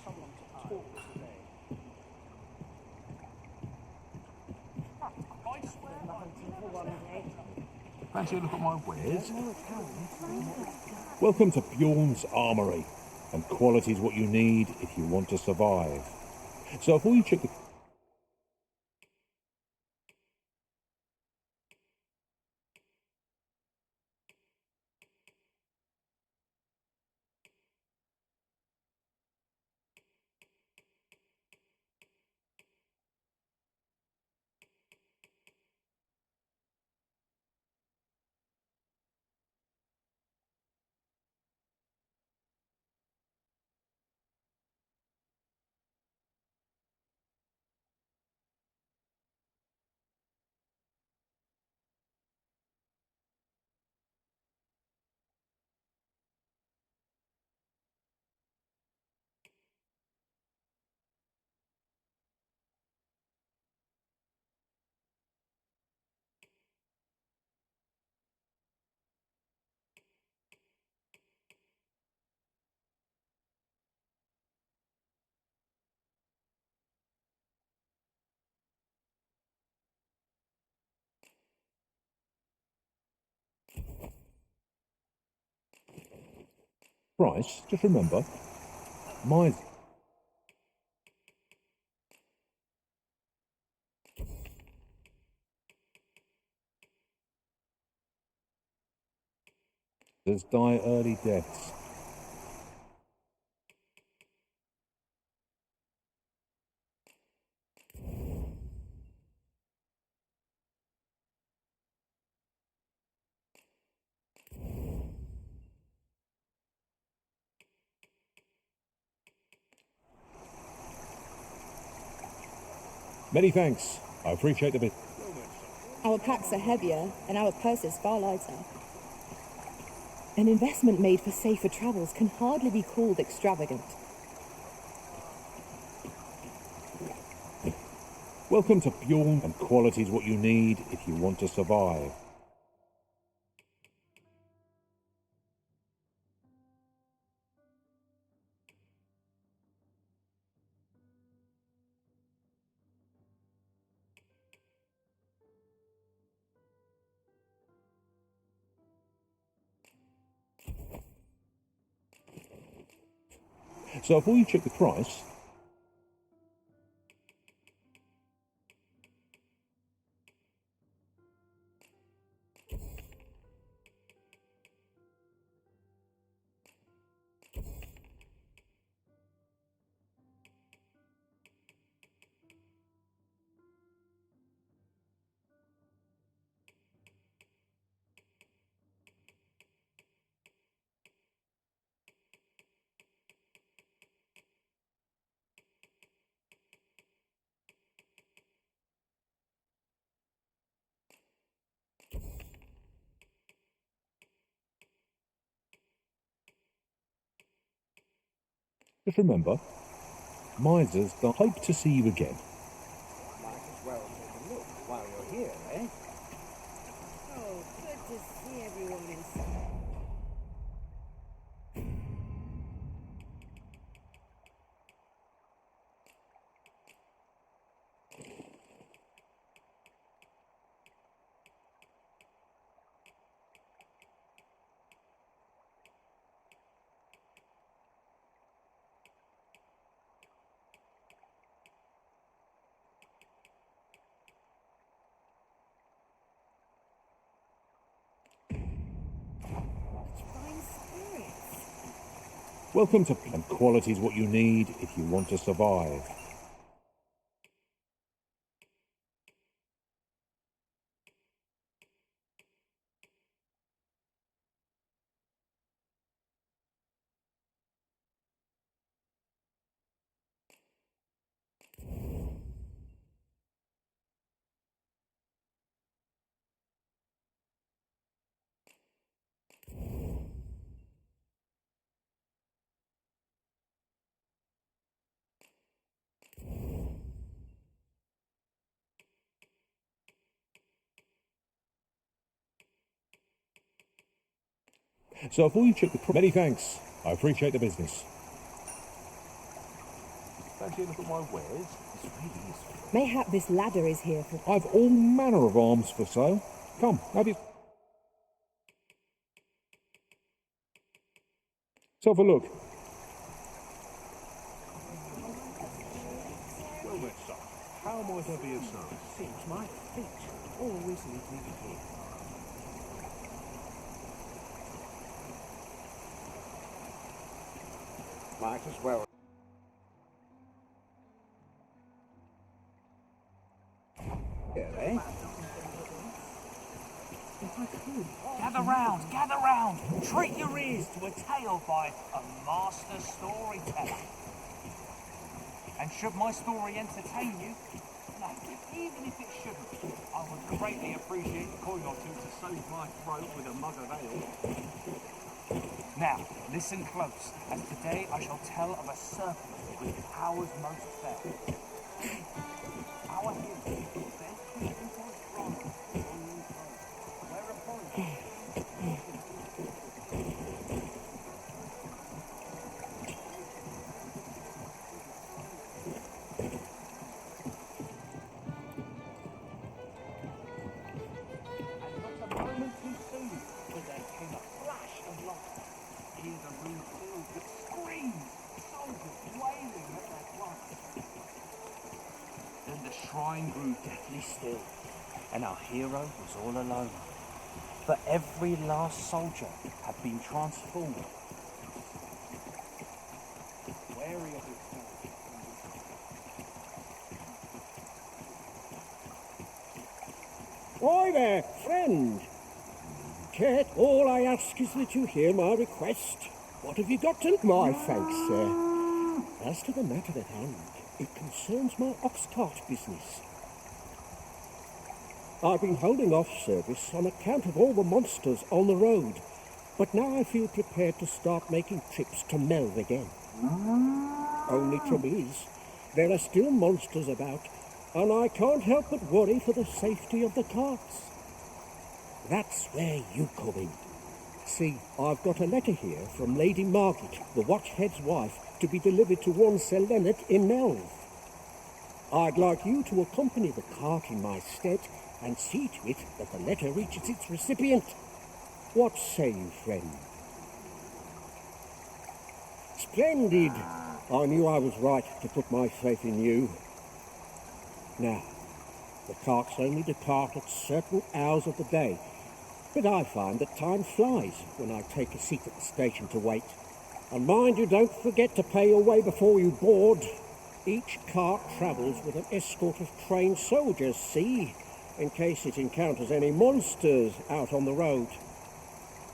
Someone to talk today. Fancy a look at my wares? Welcome to Bjorn's Armoury, and quality's what you need if you want to survive. So before you check the... Price, just remember, my... die early deaths. Many thanks. I appreciate the bit. Our packs are heavier, and our purses far lighter. An investment made for safer travels can hardly be called extravagant. Welcome to Bjorn, and quality is what you need if you want to survive. So before you check the price, just remember, misers don't hope to see you again. Might as well take a look while you're here, eh? Oh, good to see everyone inside. Welcome to and quality is what you need if you want to survive. So before you check the many thanks. I appreciate the business. Fancy a look at my wares? It's really useful. Mayhap this ladder is here for... I've all manner of arms for sale. Come, have you... Let's have a look. Well then, son, how might I be of service? Seems my feet always lead me here. Might as well. Here, eh? Gather round. Treat your ears to a tale by a master storyteller. And should my story entertain you, no, even if it shouldn't, I would greatly appreciate a coin or two to soothe my throat with a mug of ale. Now, listen close, as today I shall tell of a serpent with powers most fair. Our hero shrine grew deathly still, and our hero was all alone. For every last soldier had been transformed. Wary of his Why there, friend? Kate, all I ask is that you hear my request. What have you got to... My thanks, sir. As to the matter at hand, it concerns my ox cart business. I've been holding off service on account of all the monsters on the road, but now I feel prepared to start making trips to Melv again. Only trouble is, there are still monsters about, and I can't help but worry for the safety of the carts. That's where you come in. See, I've got a letter here from Lady Margaret, the Watchhead's wife, to be delivered to one Sir Leonard in Melv. I'd like you to accompany the cart in my stead and see to it that the letter reaches its recipient. What say you, friend? Splendid! I knew I was right to put my faith in you. Now, the carts only depart at certain hours of the day, but I find that time flies when I take a seat at the station to wait. And mind you don't forget to pay your way before you board. Each cart travels with an escort of trained soldiers, see, in case it encounters any monsters out on the road.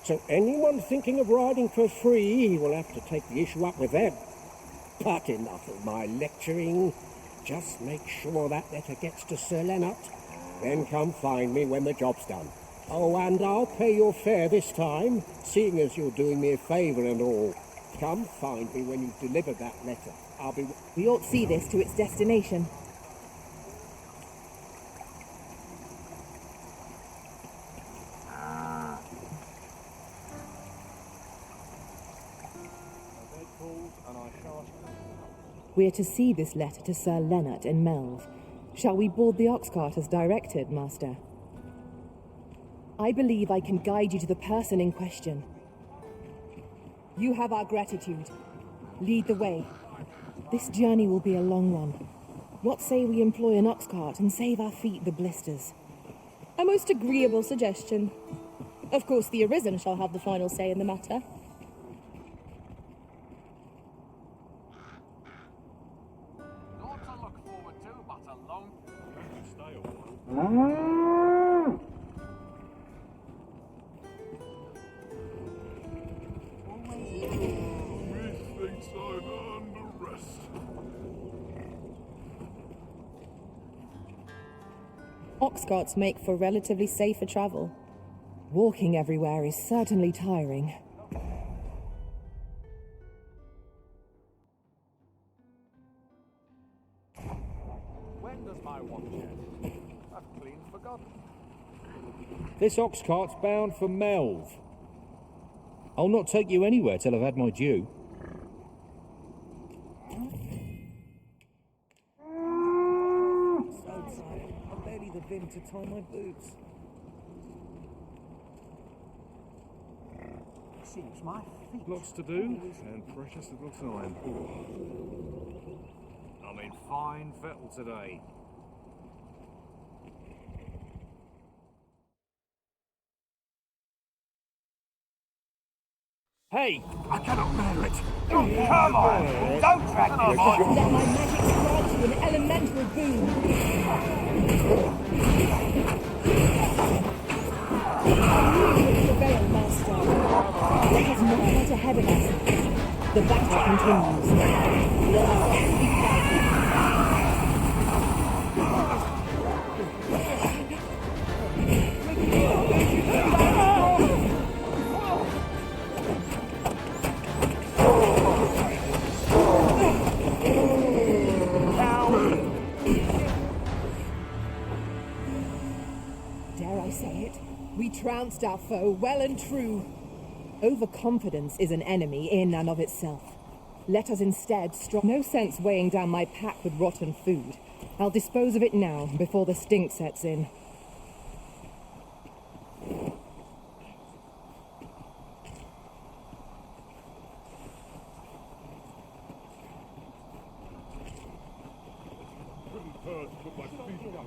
So anyone thinking of riding for free will have to take the issue up with them. But enough of my lecturing. Just make sure that letter gets to Sir Leonard. Then come find me when the job's done. Oh, and I'll pay your fare this time, seeing as you're doing me a favour and all. Come find me when you've delivered that letter. I'll be... We ought to see this to its destination. We're to see this letter to Sir Leonard in Melv. Shall we board the ox cart as directed, Master? I believe I can guide you to the person in question. You have our gratitude. Lead the way. This journey will be a long one. What say we employ an ox cart and save our feet the blisters? A most agreeable suggestion. Of course, the Arisen shall have the final say in the matter. Not to look forward to, but a long... Stay a while. Methinks I've earned a rest. Ox carts make for relatively safer travel. Walking everywhere is certainly tiring. When does my watch end? I've clean forgotten. This ox cart's bound for Melv. I'll not take you anywhere till I've had my due. So tired. I barely the vim to tie my boots. Seems my feet. Lots to do, and precious little time. I'm in fine fettle today. Hey! I cannot bear it. Oh, come on! Don't drag me on! Let my magic grant you an elemental boon. Prevail, Master. Let us not get ahead of us. The battle continues. Let us speak Dare I say it? We trounced our foe well and true. Overconfidence is an enemy in and of itself. Let us instead no sense weighing down my pack with rotten food. I'll dispose of it now, before the stink sets in. Couldn't hurt to put my feet up.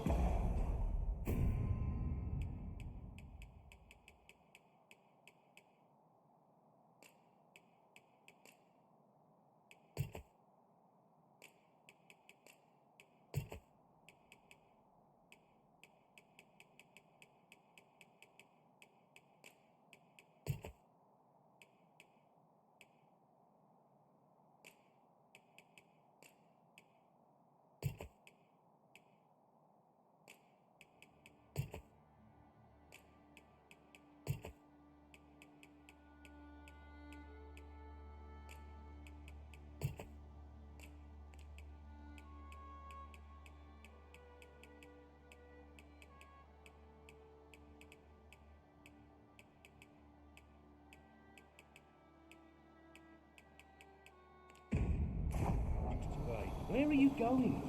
Where are you going?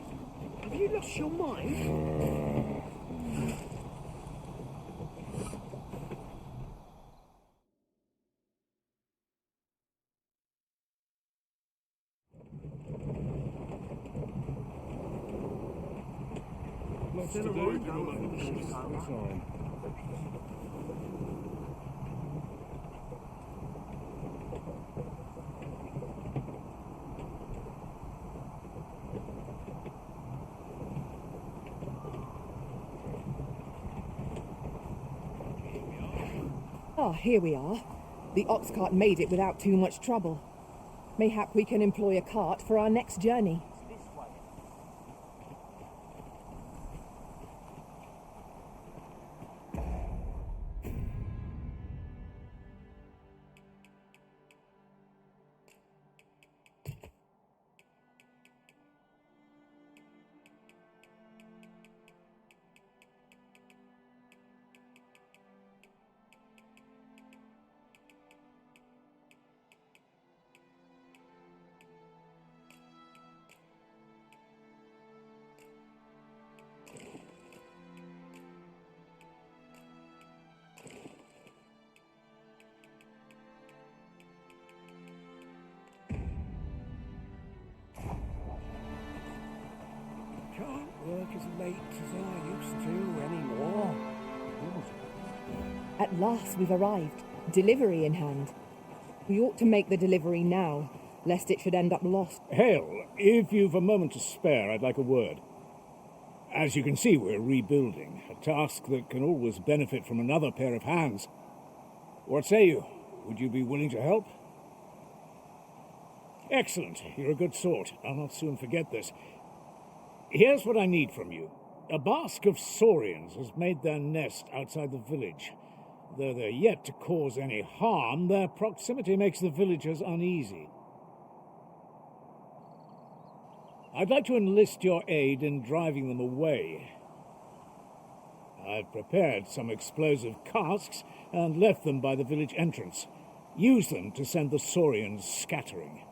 Have you lost your mind? Lots to do. Time. Ah, here we are. The ox cart made it without too much trouble. Mayhap we can employ a cart for our next journey. Can't work as late as I used to anymore. At last we've arrived. Delivery in hand. We ought to make the delivery now, lest it should end up lost. Hell, if you've a moment to spare, I'd like a word. As you can see, we're rebuilding, a task that can always benefit from another pair of hands. What say you? Would you be willing to help? Excellent. You're a good sort. I'll not soon forget this. Here's what I need from you. A basque of saurians has made their nest outside the village. Though they're yet to cause any harm, their proximity makes the villagers uneasy. I'd like to enlist your aid in driving them away. I've prepared some explosive casks and left them by the village entrance. Use them to send the saurians scattering.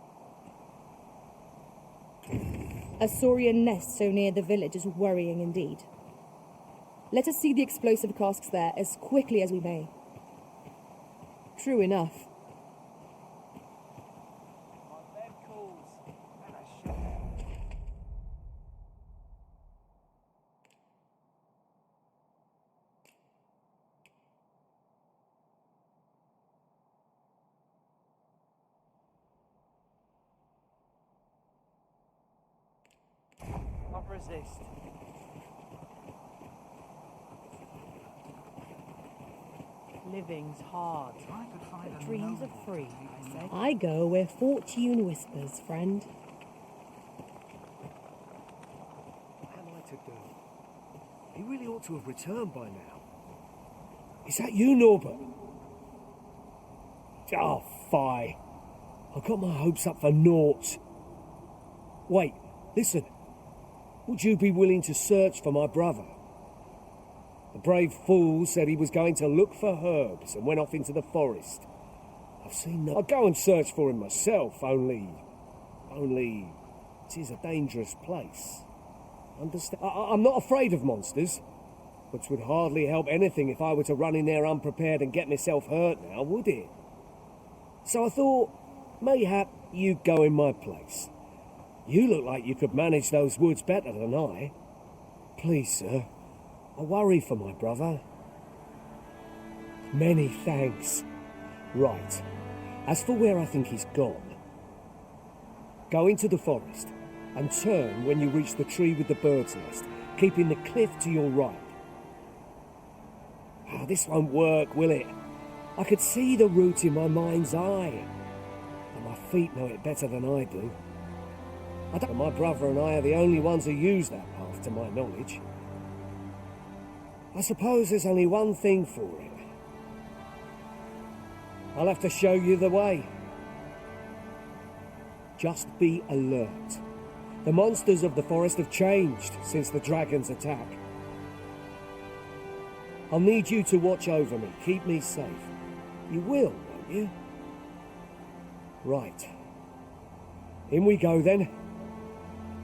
A saurian nest so near the village is worrying indeed. Let us see the explosive casks there as quickly as we may. True enough. Not resist. Living's hard, but dreams are free, I say. I go where fortune whispers, friend. What am I to do? He really ought to have returned by now. Is that you, Norbert? Oh, fie. I got my hopes up for naught. Wait, listen. Would you be willing to search for my brother? The brave fool said he was going to look for herbs and went off into the forest. I've seen no... I'll go and search for him myself, only... it is a dangerous place. Understand? I'm not afraid of monsters, but it would hardly help anything if I were to run in there unprepared and get myself hurt now, would it? So I thought, mayhap you'd go in my place. You look like you could manage those woods better than I. Please, sir. I worry for my brother. Many thanks. Right. As for where I think he's gone, go into the forest and turn when you reach the tree with the bird's nest, keeping the cliff to your right. Ah, this won't work, will it? I could see the route in my mind's eye, and my feet know it better than I do. My brother and I are the only ones who use that path, to my knowledge. I suppose there's only one thing for it. I'll have to show you the way. Just be alert. The monsters of the forest have changed since the dragon's attack. I'll need you to watch over me, keep me safe. You will, won't you? Right. In we go then.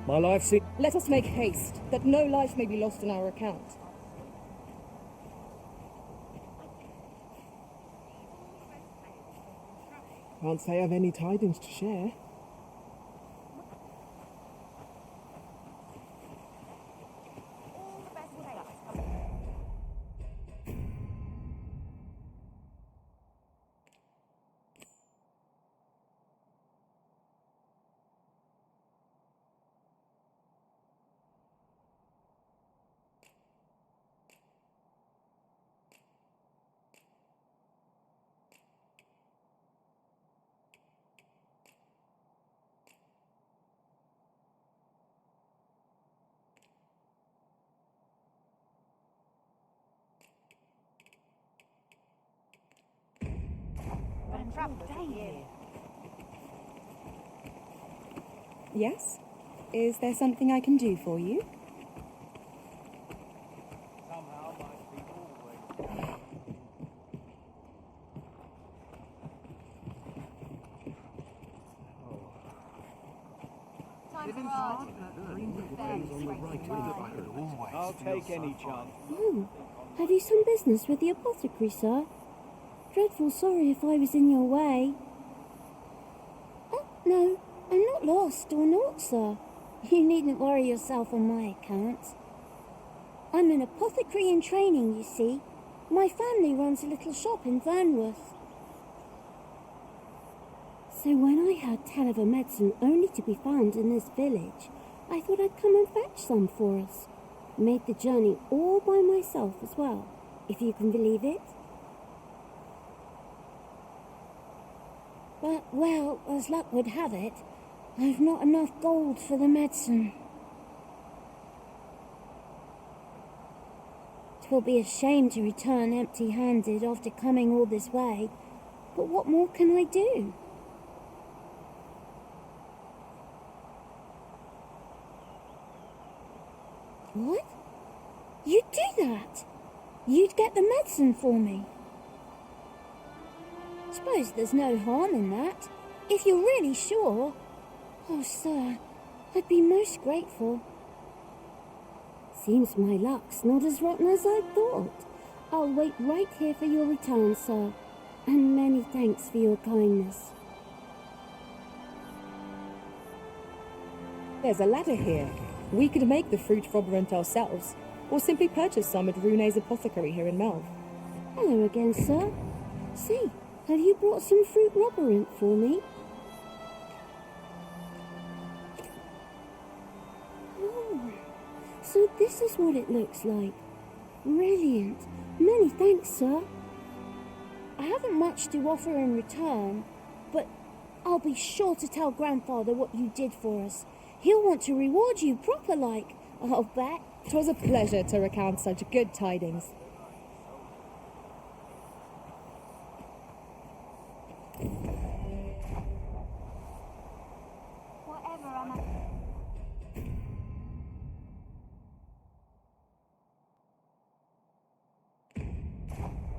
My life seems... Let us make haste, that no life may be lost on our account. Can't say I've any tidings to share. Yes? Is there something I can do for you? I'll take any chance. Oh, have you some business with the apothecary, sir? Dreadful sorry if I was in your way. Oh, no, I'm not lost or naught, sir. You needn't worry yourself on my account. I'm an apothecary in training, you see. My family runs a little shop in Vernworth. So when I heard tell of a medicine only to be found in this village, I thought I'd come and fetch some for us. Made the journey all by myself as well, if you can believe it. But, well, as luck would have it, I've not enough gold for the medicine. 'Twill be a shame to return empty-handed after coming all this way, but what more can I do? What? You'd do that? You'd get the medicine for me? Suppose there's no harm in that, if you're really sure. Oh, sir, I'd be most grateful. Seems my luck's not as rotten as I thought. I'll wait right here for your return, sir, and many thanks for your kindness. There's a ladder here. We could make the fruit froberant ourselves, or simply purchase some at Rune's apothecary here in Melv. Hello again, sir. See, have you brought some fruit roberant for me? Oh, so this is what it looks like. Brilliant. Many thanks, sir. I haven't much to offer in return, but I'll be sure to tell Grandfather what you did for us. He'll want to reward you proper like, I'll bet. 'Twas a pleasure to recount such good tidings. Whatever am I...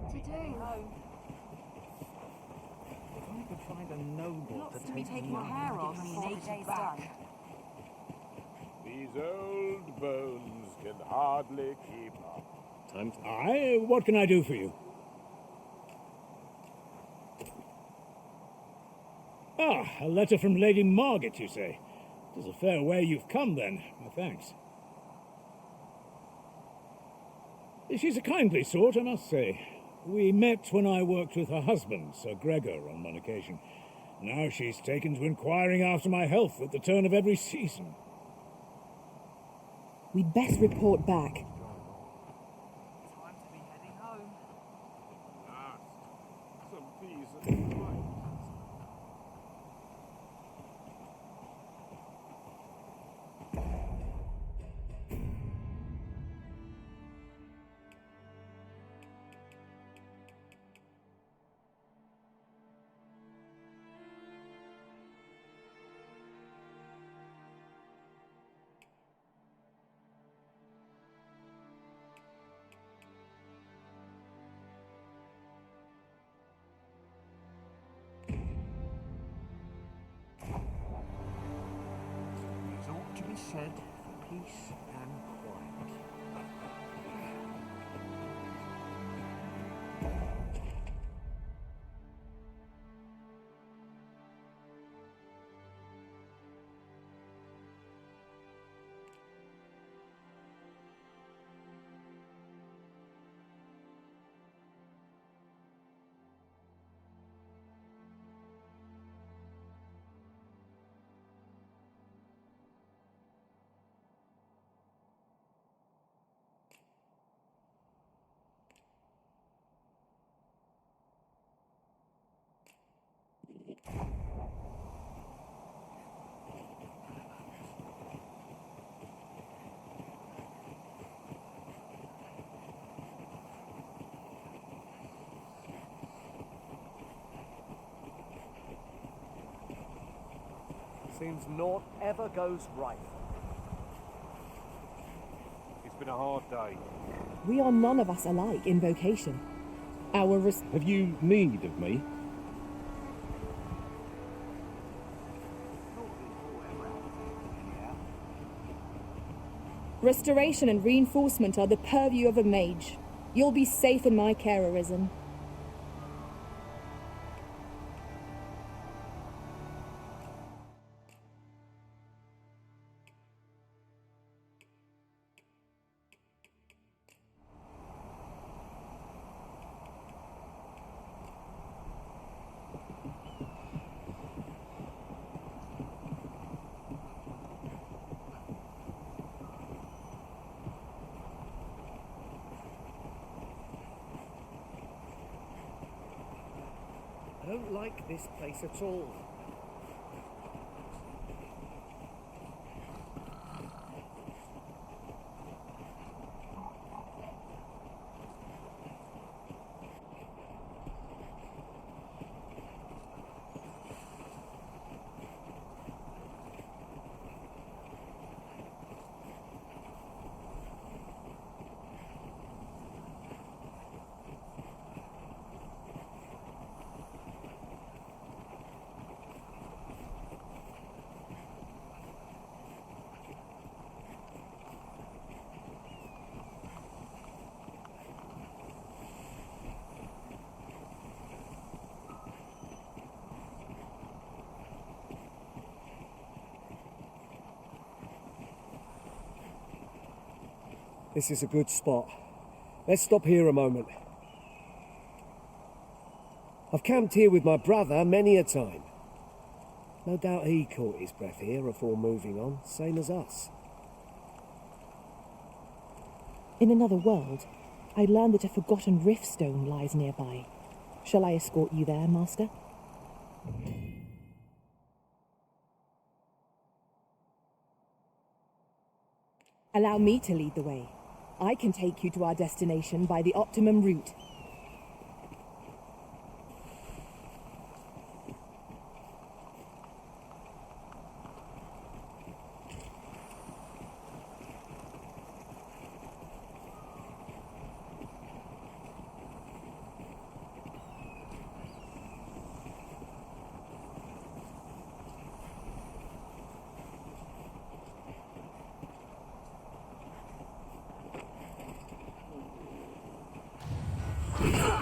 to do? If I could find a noble to take taking your hair off before the day's done. These old bones can hardly keep up. Time to... Aye, what can I do for you? Ah, a letter from Lady Margaret, you say? It is a fair way you've come, then. My thanks. She's a kindly sort, I must say. We met when I worked with her husband, Sir Gregor, on one occasion. Now she's taken to inquiring after my health at the turn of every season. We'd best report back. Time to be heading home. Last, some peace and quiet. said, for peace and quiet. Seems naught ever goes right. It's been a hard day. We are none of us alike in vocation. Have you need of me? Restoration and reinforcement are the purview of a mage. You'll be safe in my care, Arisen. I don't like this place at all. This is a good spot. Let's stop here a moment. I've camped here with my brother many a time. No doubt he caught his breath here before moving on, same as us. In another world, I learned that a forgotten riftstone lies nearby. Shall I escort you there, Master? Allow me to lead the way. I can take you to our destination by the optimum route.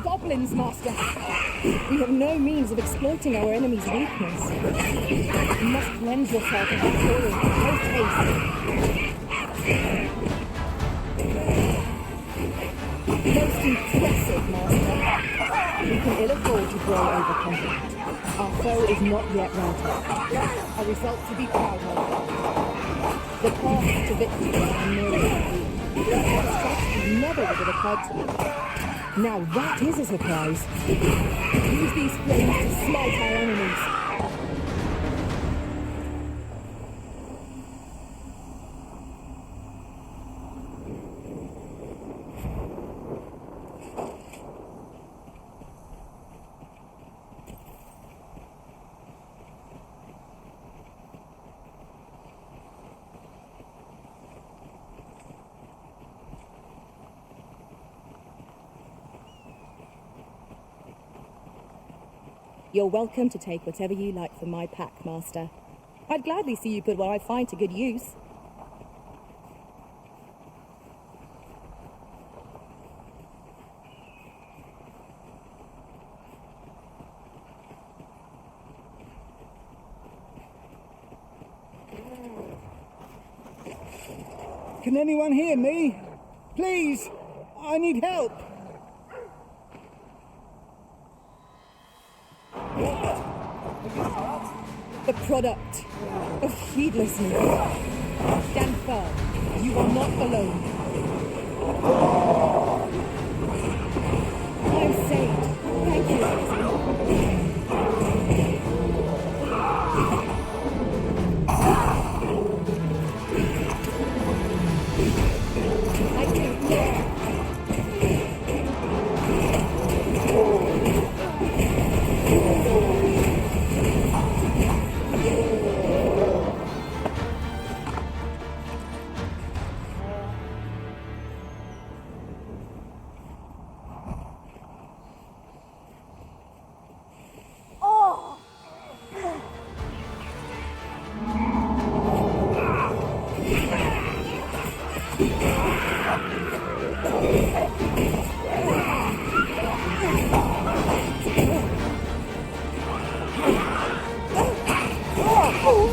Goblins, Master! We have no means of exploiting our enemy's weakness. You must cleanse yourself of that oil, post haste. Most impressive, Master. We can ill afford to grow overconfident. Our foe is not yet routed. A result to be proud of. The path to victory are nearly complete. That strategy never would have occurred to me. Now that is a surprise. Use these flames to smite our enemies. You're welcome to take whatever you like from my pack, Master. I'd gladly see you put what I find to good use. Can anyone hear me? Please, I need help. The product of heedlessness. Stand firm. You are not alone. I'm saved. Thank you.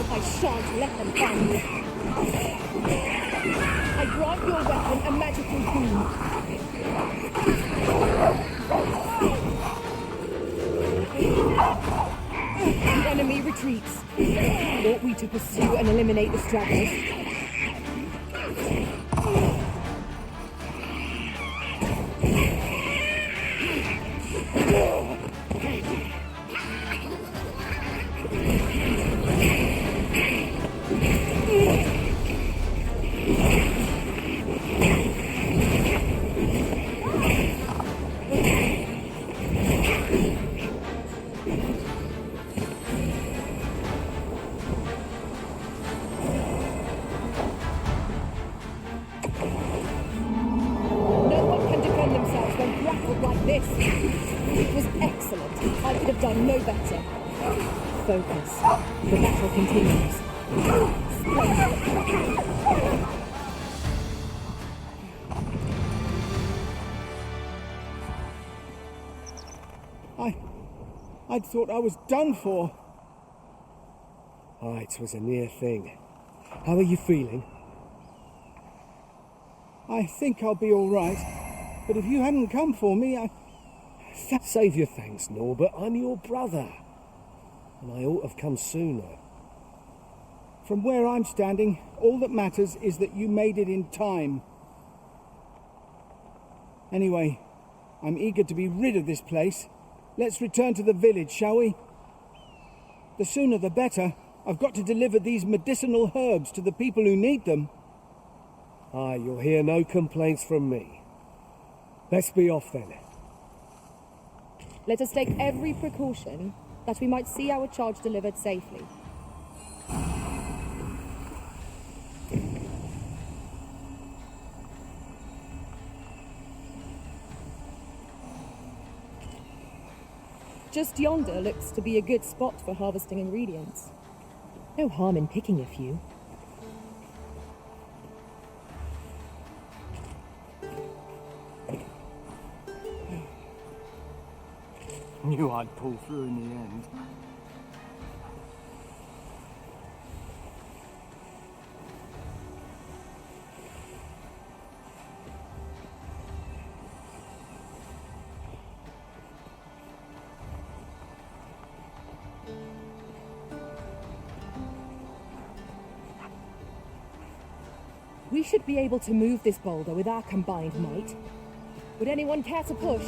I shan't let them find me. I grant your weapon a magical boon. The enemy retreats. Ought we to pursue and eliminate the stragglers? Focus. The battle continues. I'd thought I was done for. Aye, it was a near thing. How are you feeling? I think I'll be all right. But if you hadn't come for me, Save your thanks, Norbert. I'm your brother. And I ought to have come sooner. From where I'm standing, all that matters is that you made it in time. Anyway, I'm eager to be rid of this place. Let's return to the village, shall we? The sooner the better. I've got to deliver these medicinal herbs to the people who need them. Aye, you'll hear no complaints from me. Let's be off then. Let us take every precaution that we might see our charge delivered safely. Just yonder looks to be a good spot for harvesting ingredients. No harm in picking a few. Knew I'd pull through in the end. We should be able to move this boulder with our combined might. Would anyone care to push?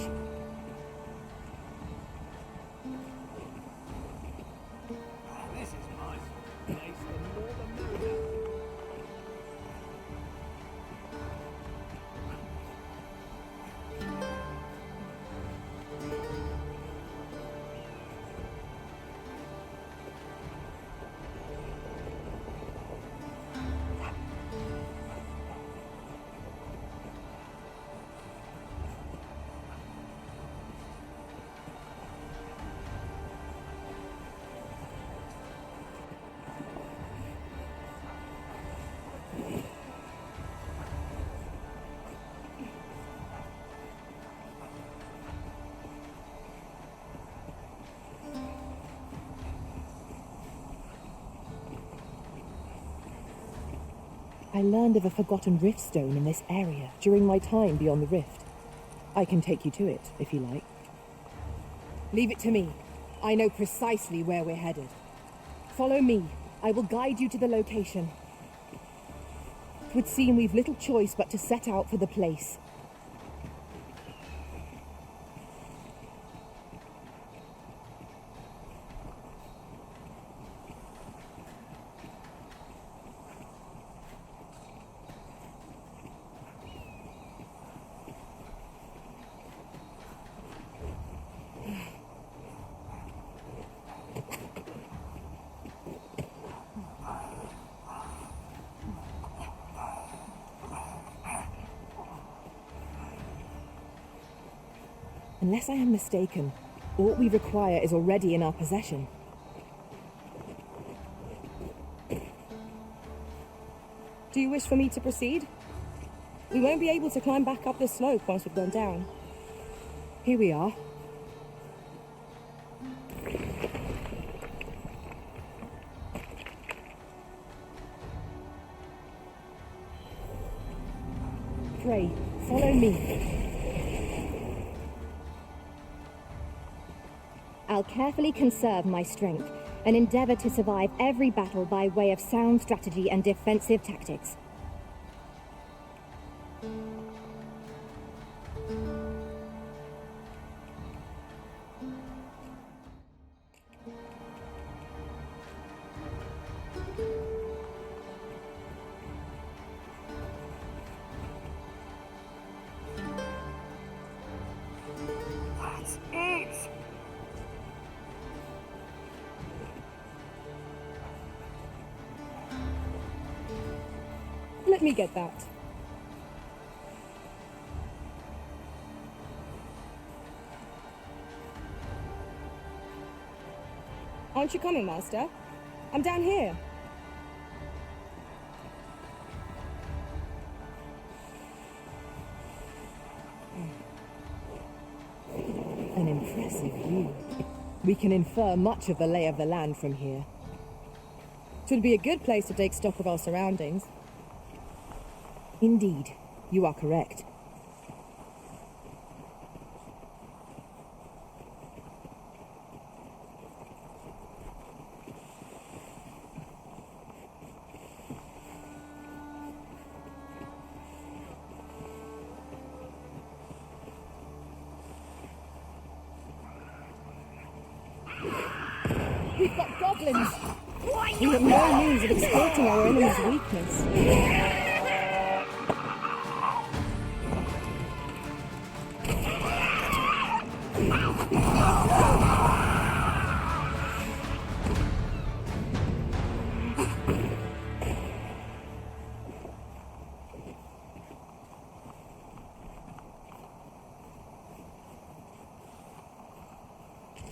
I learned of a forgotten rift stone in this area during my time beyond the rift. I can take you to it, if you like. Leave it to me. I know precisely where we're headed. Follow me. I will guide you to the location. 'Twould seem we've little choice but to set out for the place. Unless I am mistaken, all we require is already in our possession. Do you wish for me to proceed? We won't be able to climb back up this slope once we've gone down. Here we are. Pray, follow me. I'll carefully conserve my strength and endeavor to survive every battle by way of sound strategy and defensive tactics. That's it! Let me get that. Aren't you coming, Master? I'm down here. An impressive view. We can infer much of the lay of the land from here. It would be a good place to take stock of our surroundings. Indeed, you are correct. We've got goblins! We have no means of exploiting our enemy's weakness.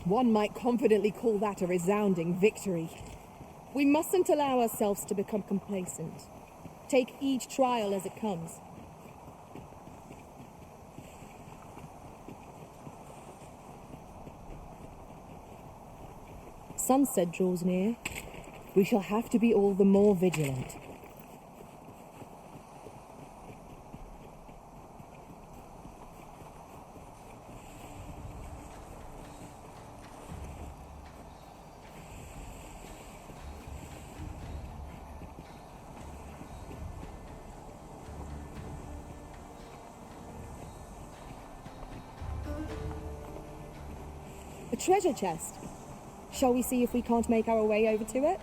One might confidently call that a resounding victory. We mustn't allow ourselves to become complacent. Take each trial as it comes. Sunset draws near. We shall have to be all the more vigilant. A treasure chest. Shall we see if we can't make our way over to it?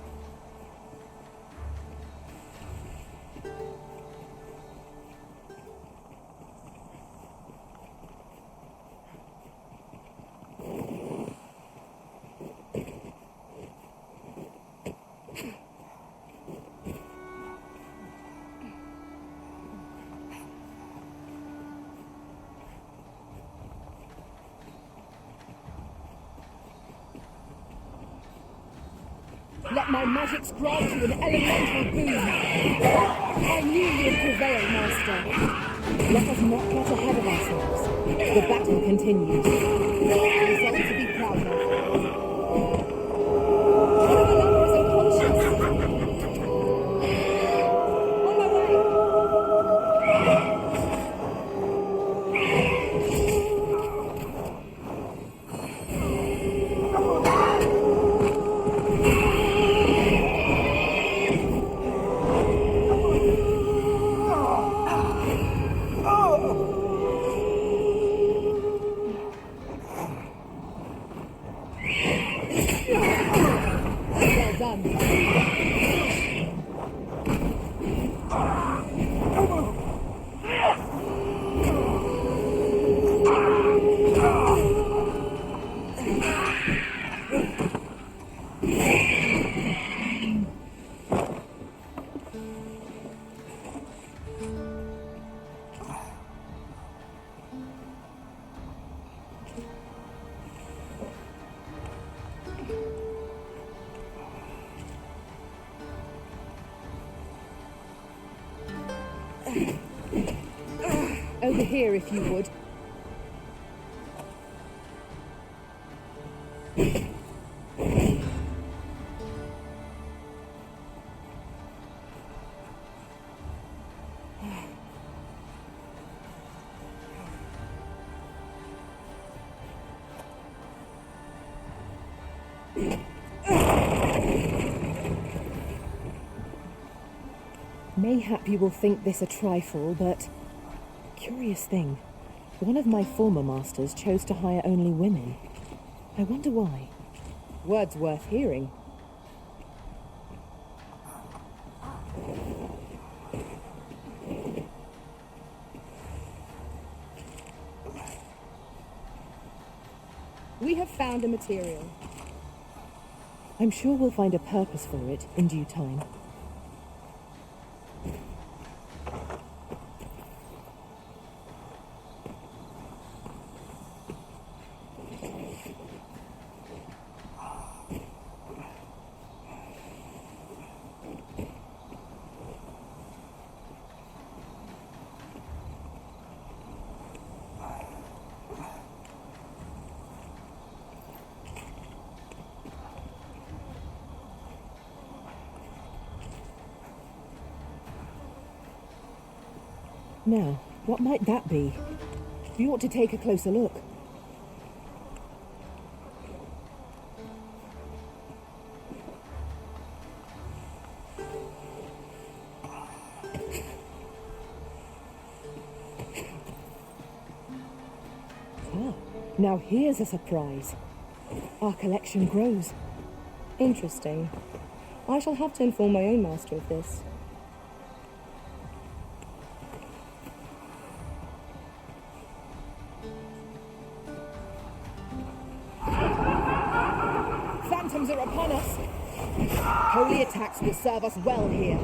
Let my magics grant you an elemental boon. I knew you'd prevail, Master. Let us not get ahead of ourselves. The battle continues. Result to be proud of. One of our lovers is unconscious. On my way. over here if you would. Mayhap you will think this a trifle, but... Curious thing. One of my former masters chose to hire only women. I wonder why. Words worth hearing. We have found a material. I'm sure we'll find a purpose for it in due time. Now, what might that be? We ought to take a closer look. Ah, now here's a surprise. Our collection grows. Interesting. I shall have to inform my own master of this. Phantoms are upon us. Holy attacks will serve us well here.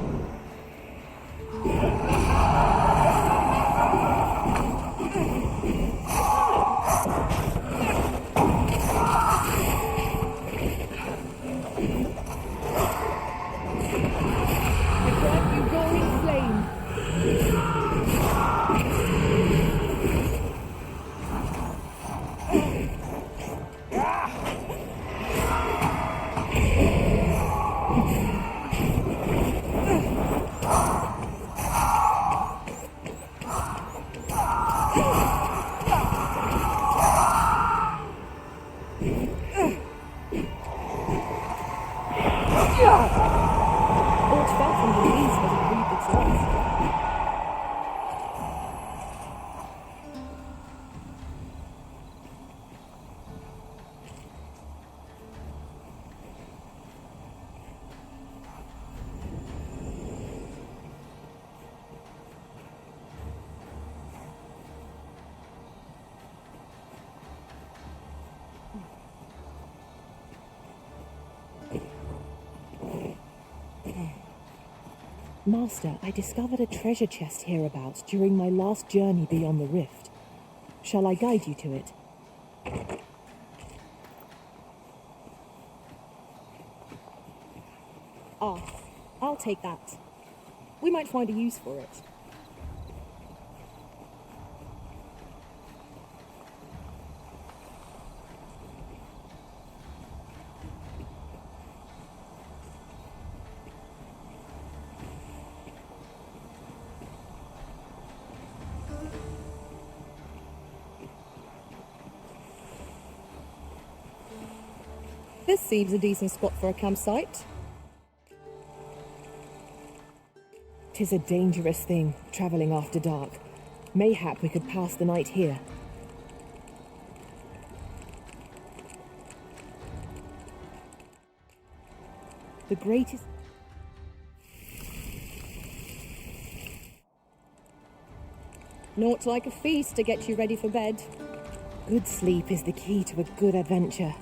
Master, I discovered a treasure chest hereabouts during my last journey beyond the rift. Shall I guide you to it? Ah, I'll take that. We might find a use for it. This seems a decent spot for a campsite. 'Tis a dangerous thing, travelling after dark. Mayhap we could pass the night here. The greatest... Naught like a feast to get you ready for bed. Good sleep is the key to a good adventure.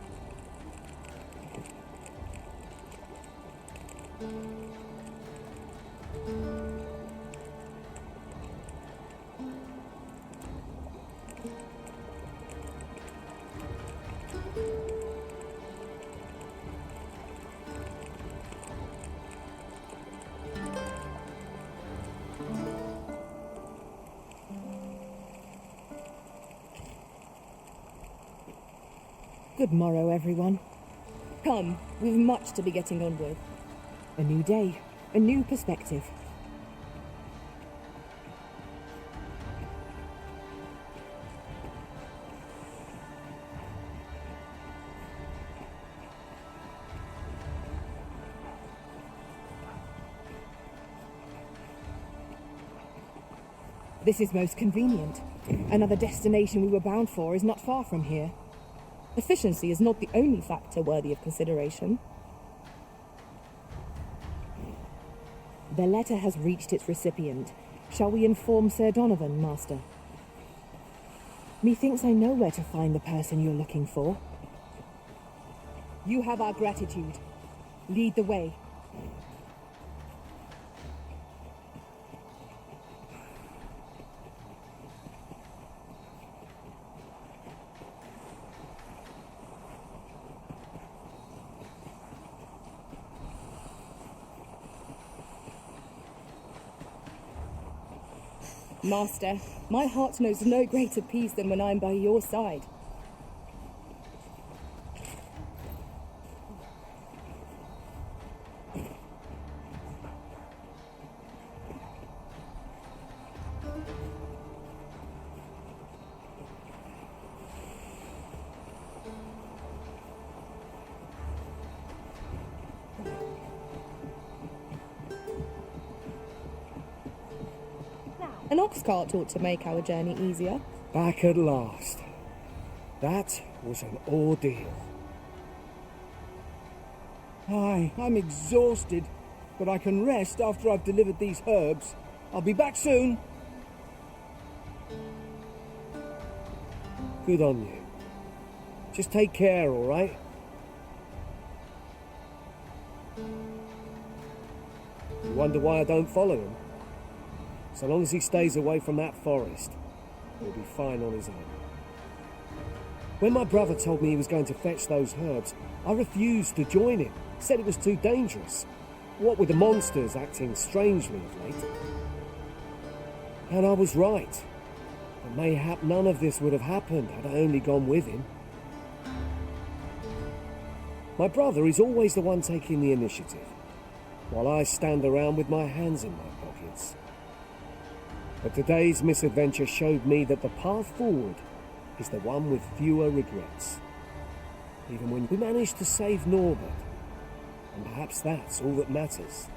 Good morrow, everyone. Come, we've much to be getting on with. A new day, a new perspective. This is most convenient. Another destination we were bound for is not far from here. Efficiency is not the only factor worthy of consideration. The letter has reached its recipient. Shall we inform Sir Donovan, Master? Methinks I know where to find the person you're looking for. You have our gratitude. Lead the way. Master, my heart knows no greater peace than when I'm by your side. An ox cart ought to make our journey easier. Back at last. That was an ordeal. Aye, I'm exhausted, but I can rest after I've delivered these herbs. I'll be back soon. Good on you. Just take care, all right? You wonder why I don't follow him? So long as he stays away from that forest, he'll be fine on his own. When my brother told me he was going to fetch those herbs, I refused to join him. Said it was too dangerous. What with the monsters acting strangely of late. And I was right. But mayhap none of this would have happened had I only gone with him. My brother is always the one taking the initiative, while I stand around with my hands in my pockets. But today's misadventure showed me that the path forward is the one with fewer regrets. Even when we managed to save Norbert, and perhaps that's all that matters.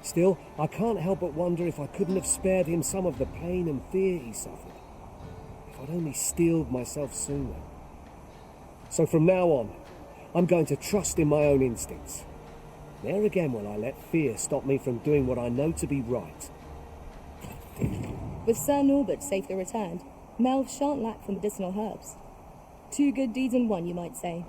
Still, I can't help but wonder if I couldn't have spared him some of the pain and fear he suffered. If I'd only steeled myself sooner. So from now on, I'm going to trust in my own instincts. Ne'er again will I let fear stop me from doing what I know to be right. With Sir Norbert safely returned, Melv shan't lack for medicinal herbs. Two good deeds in one, you might say.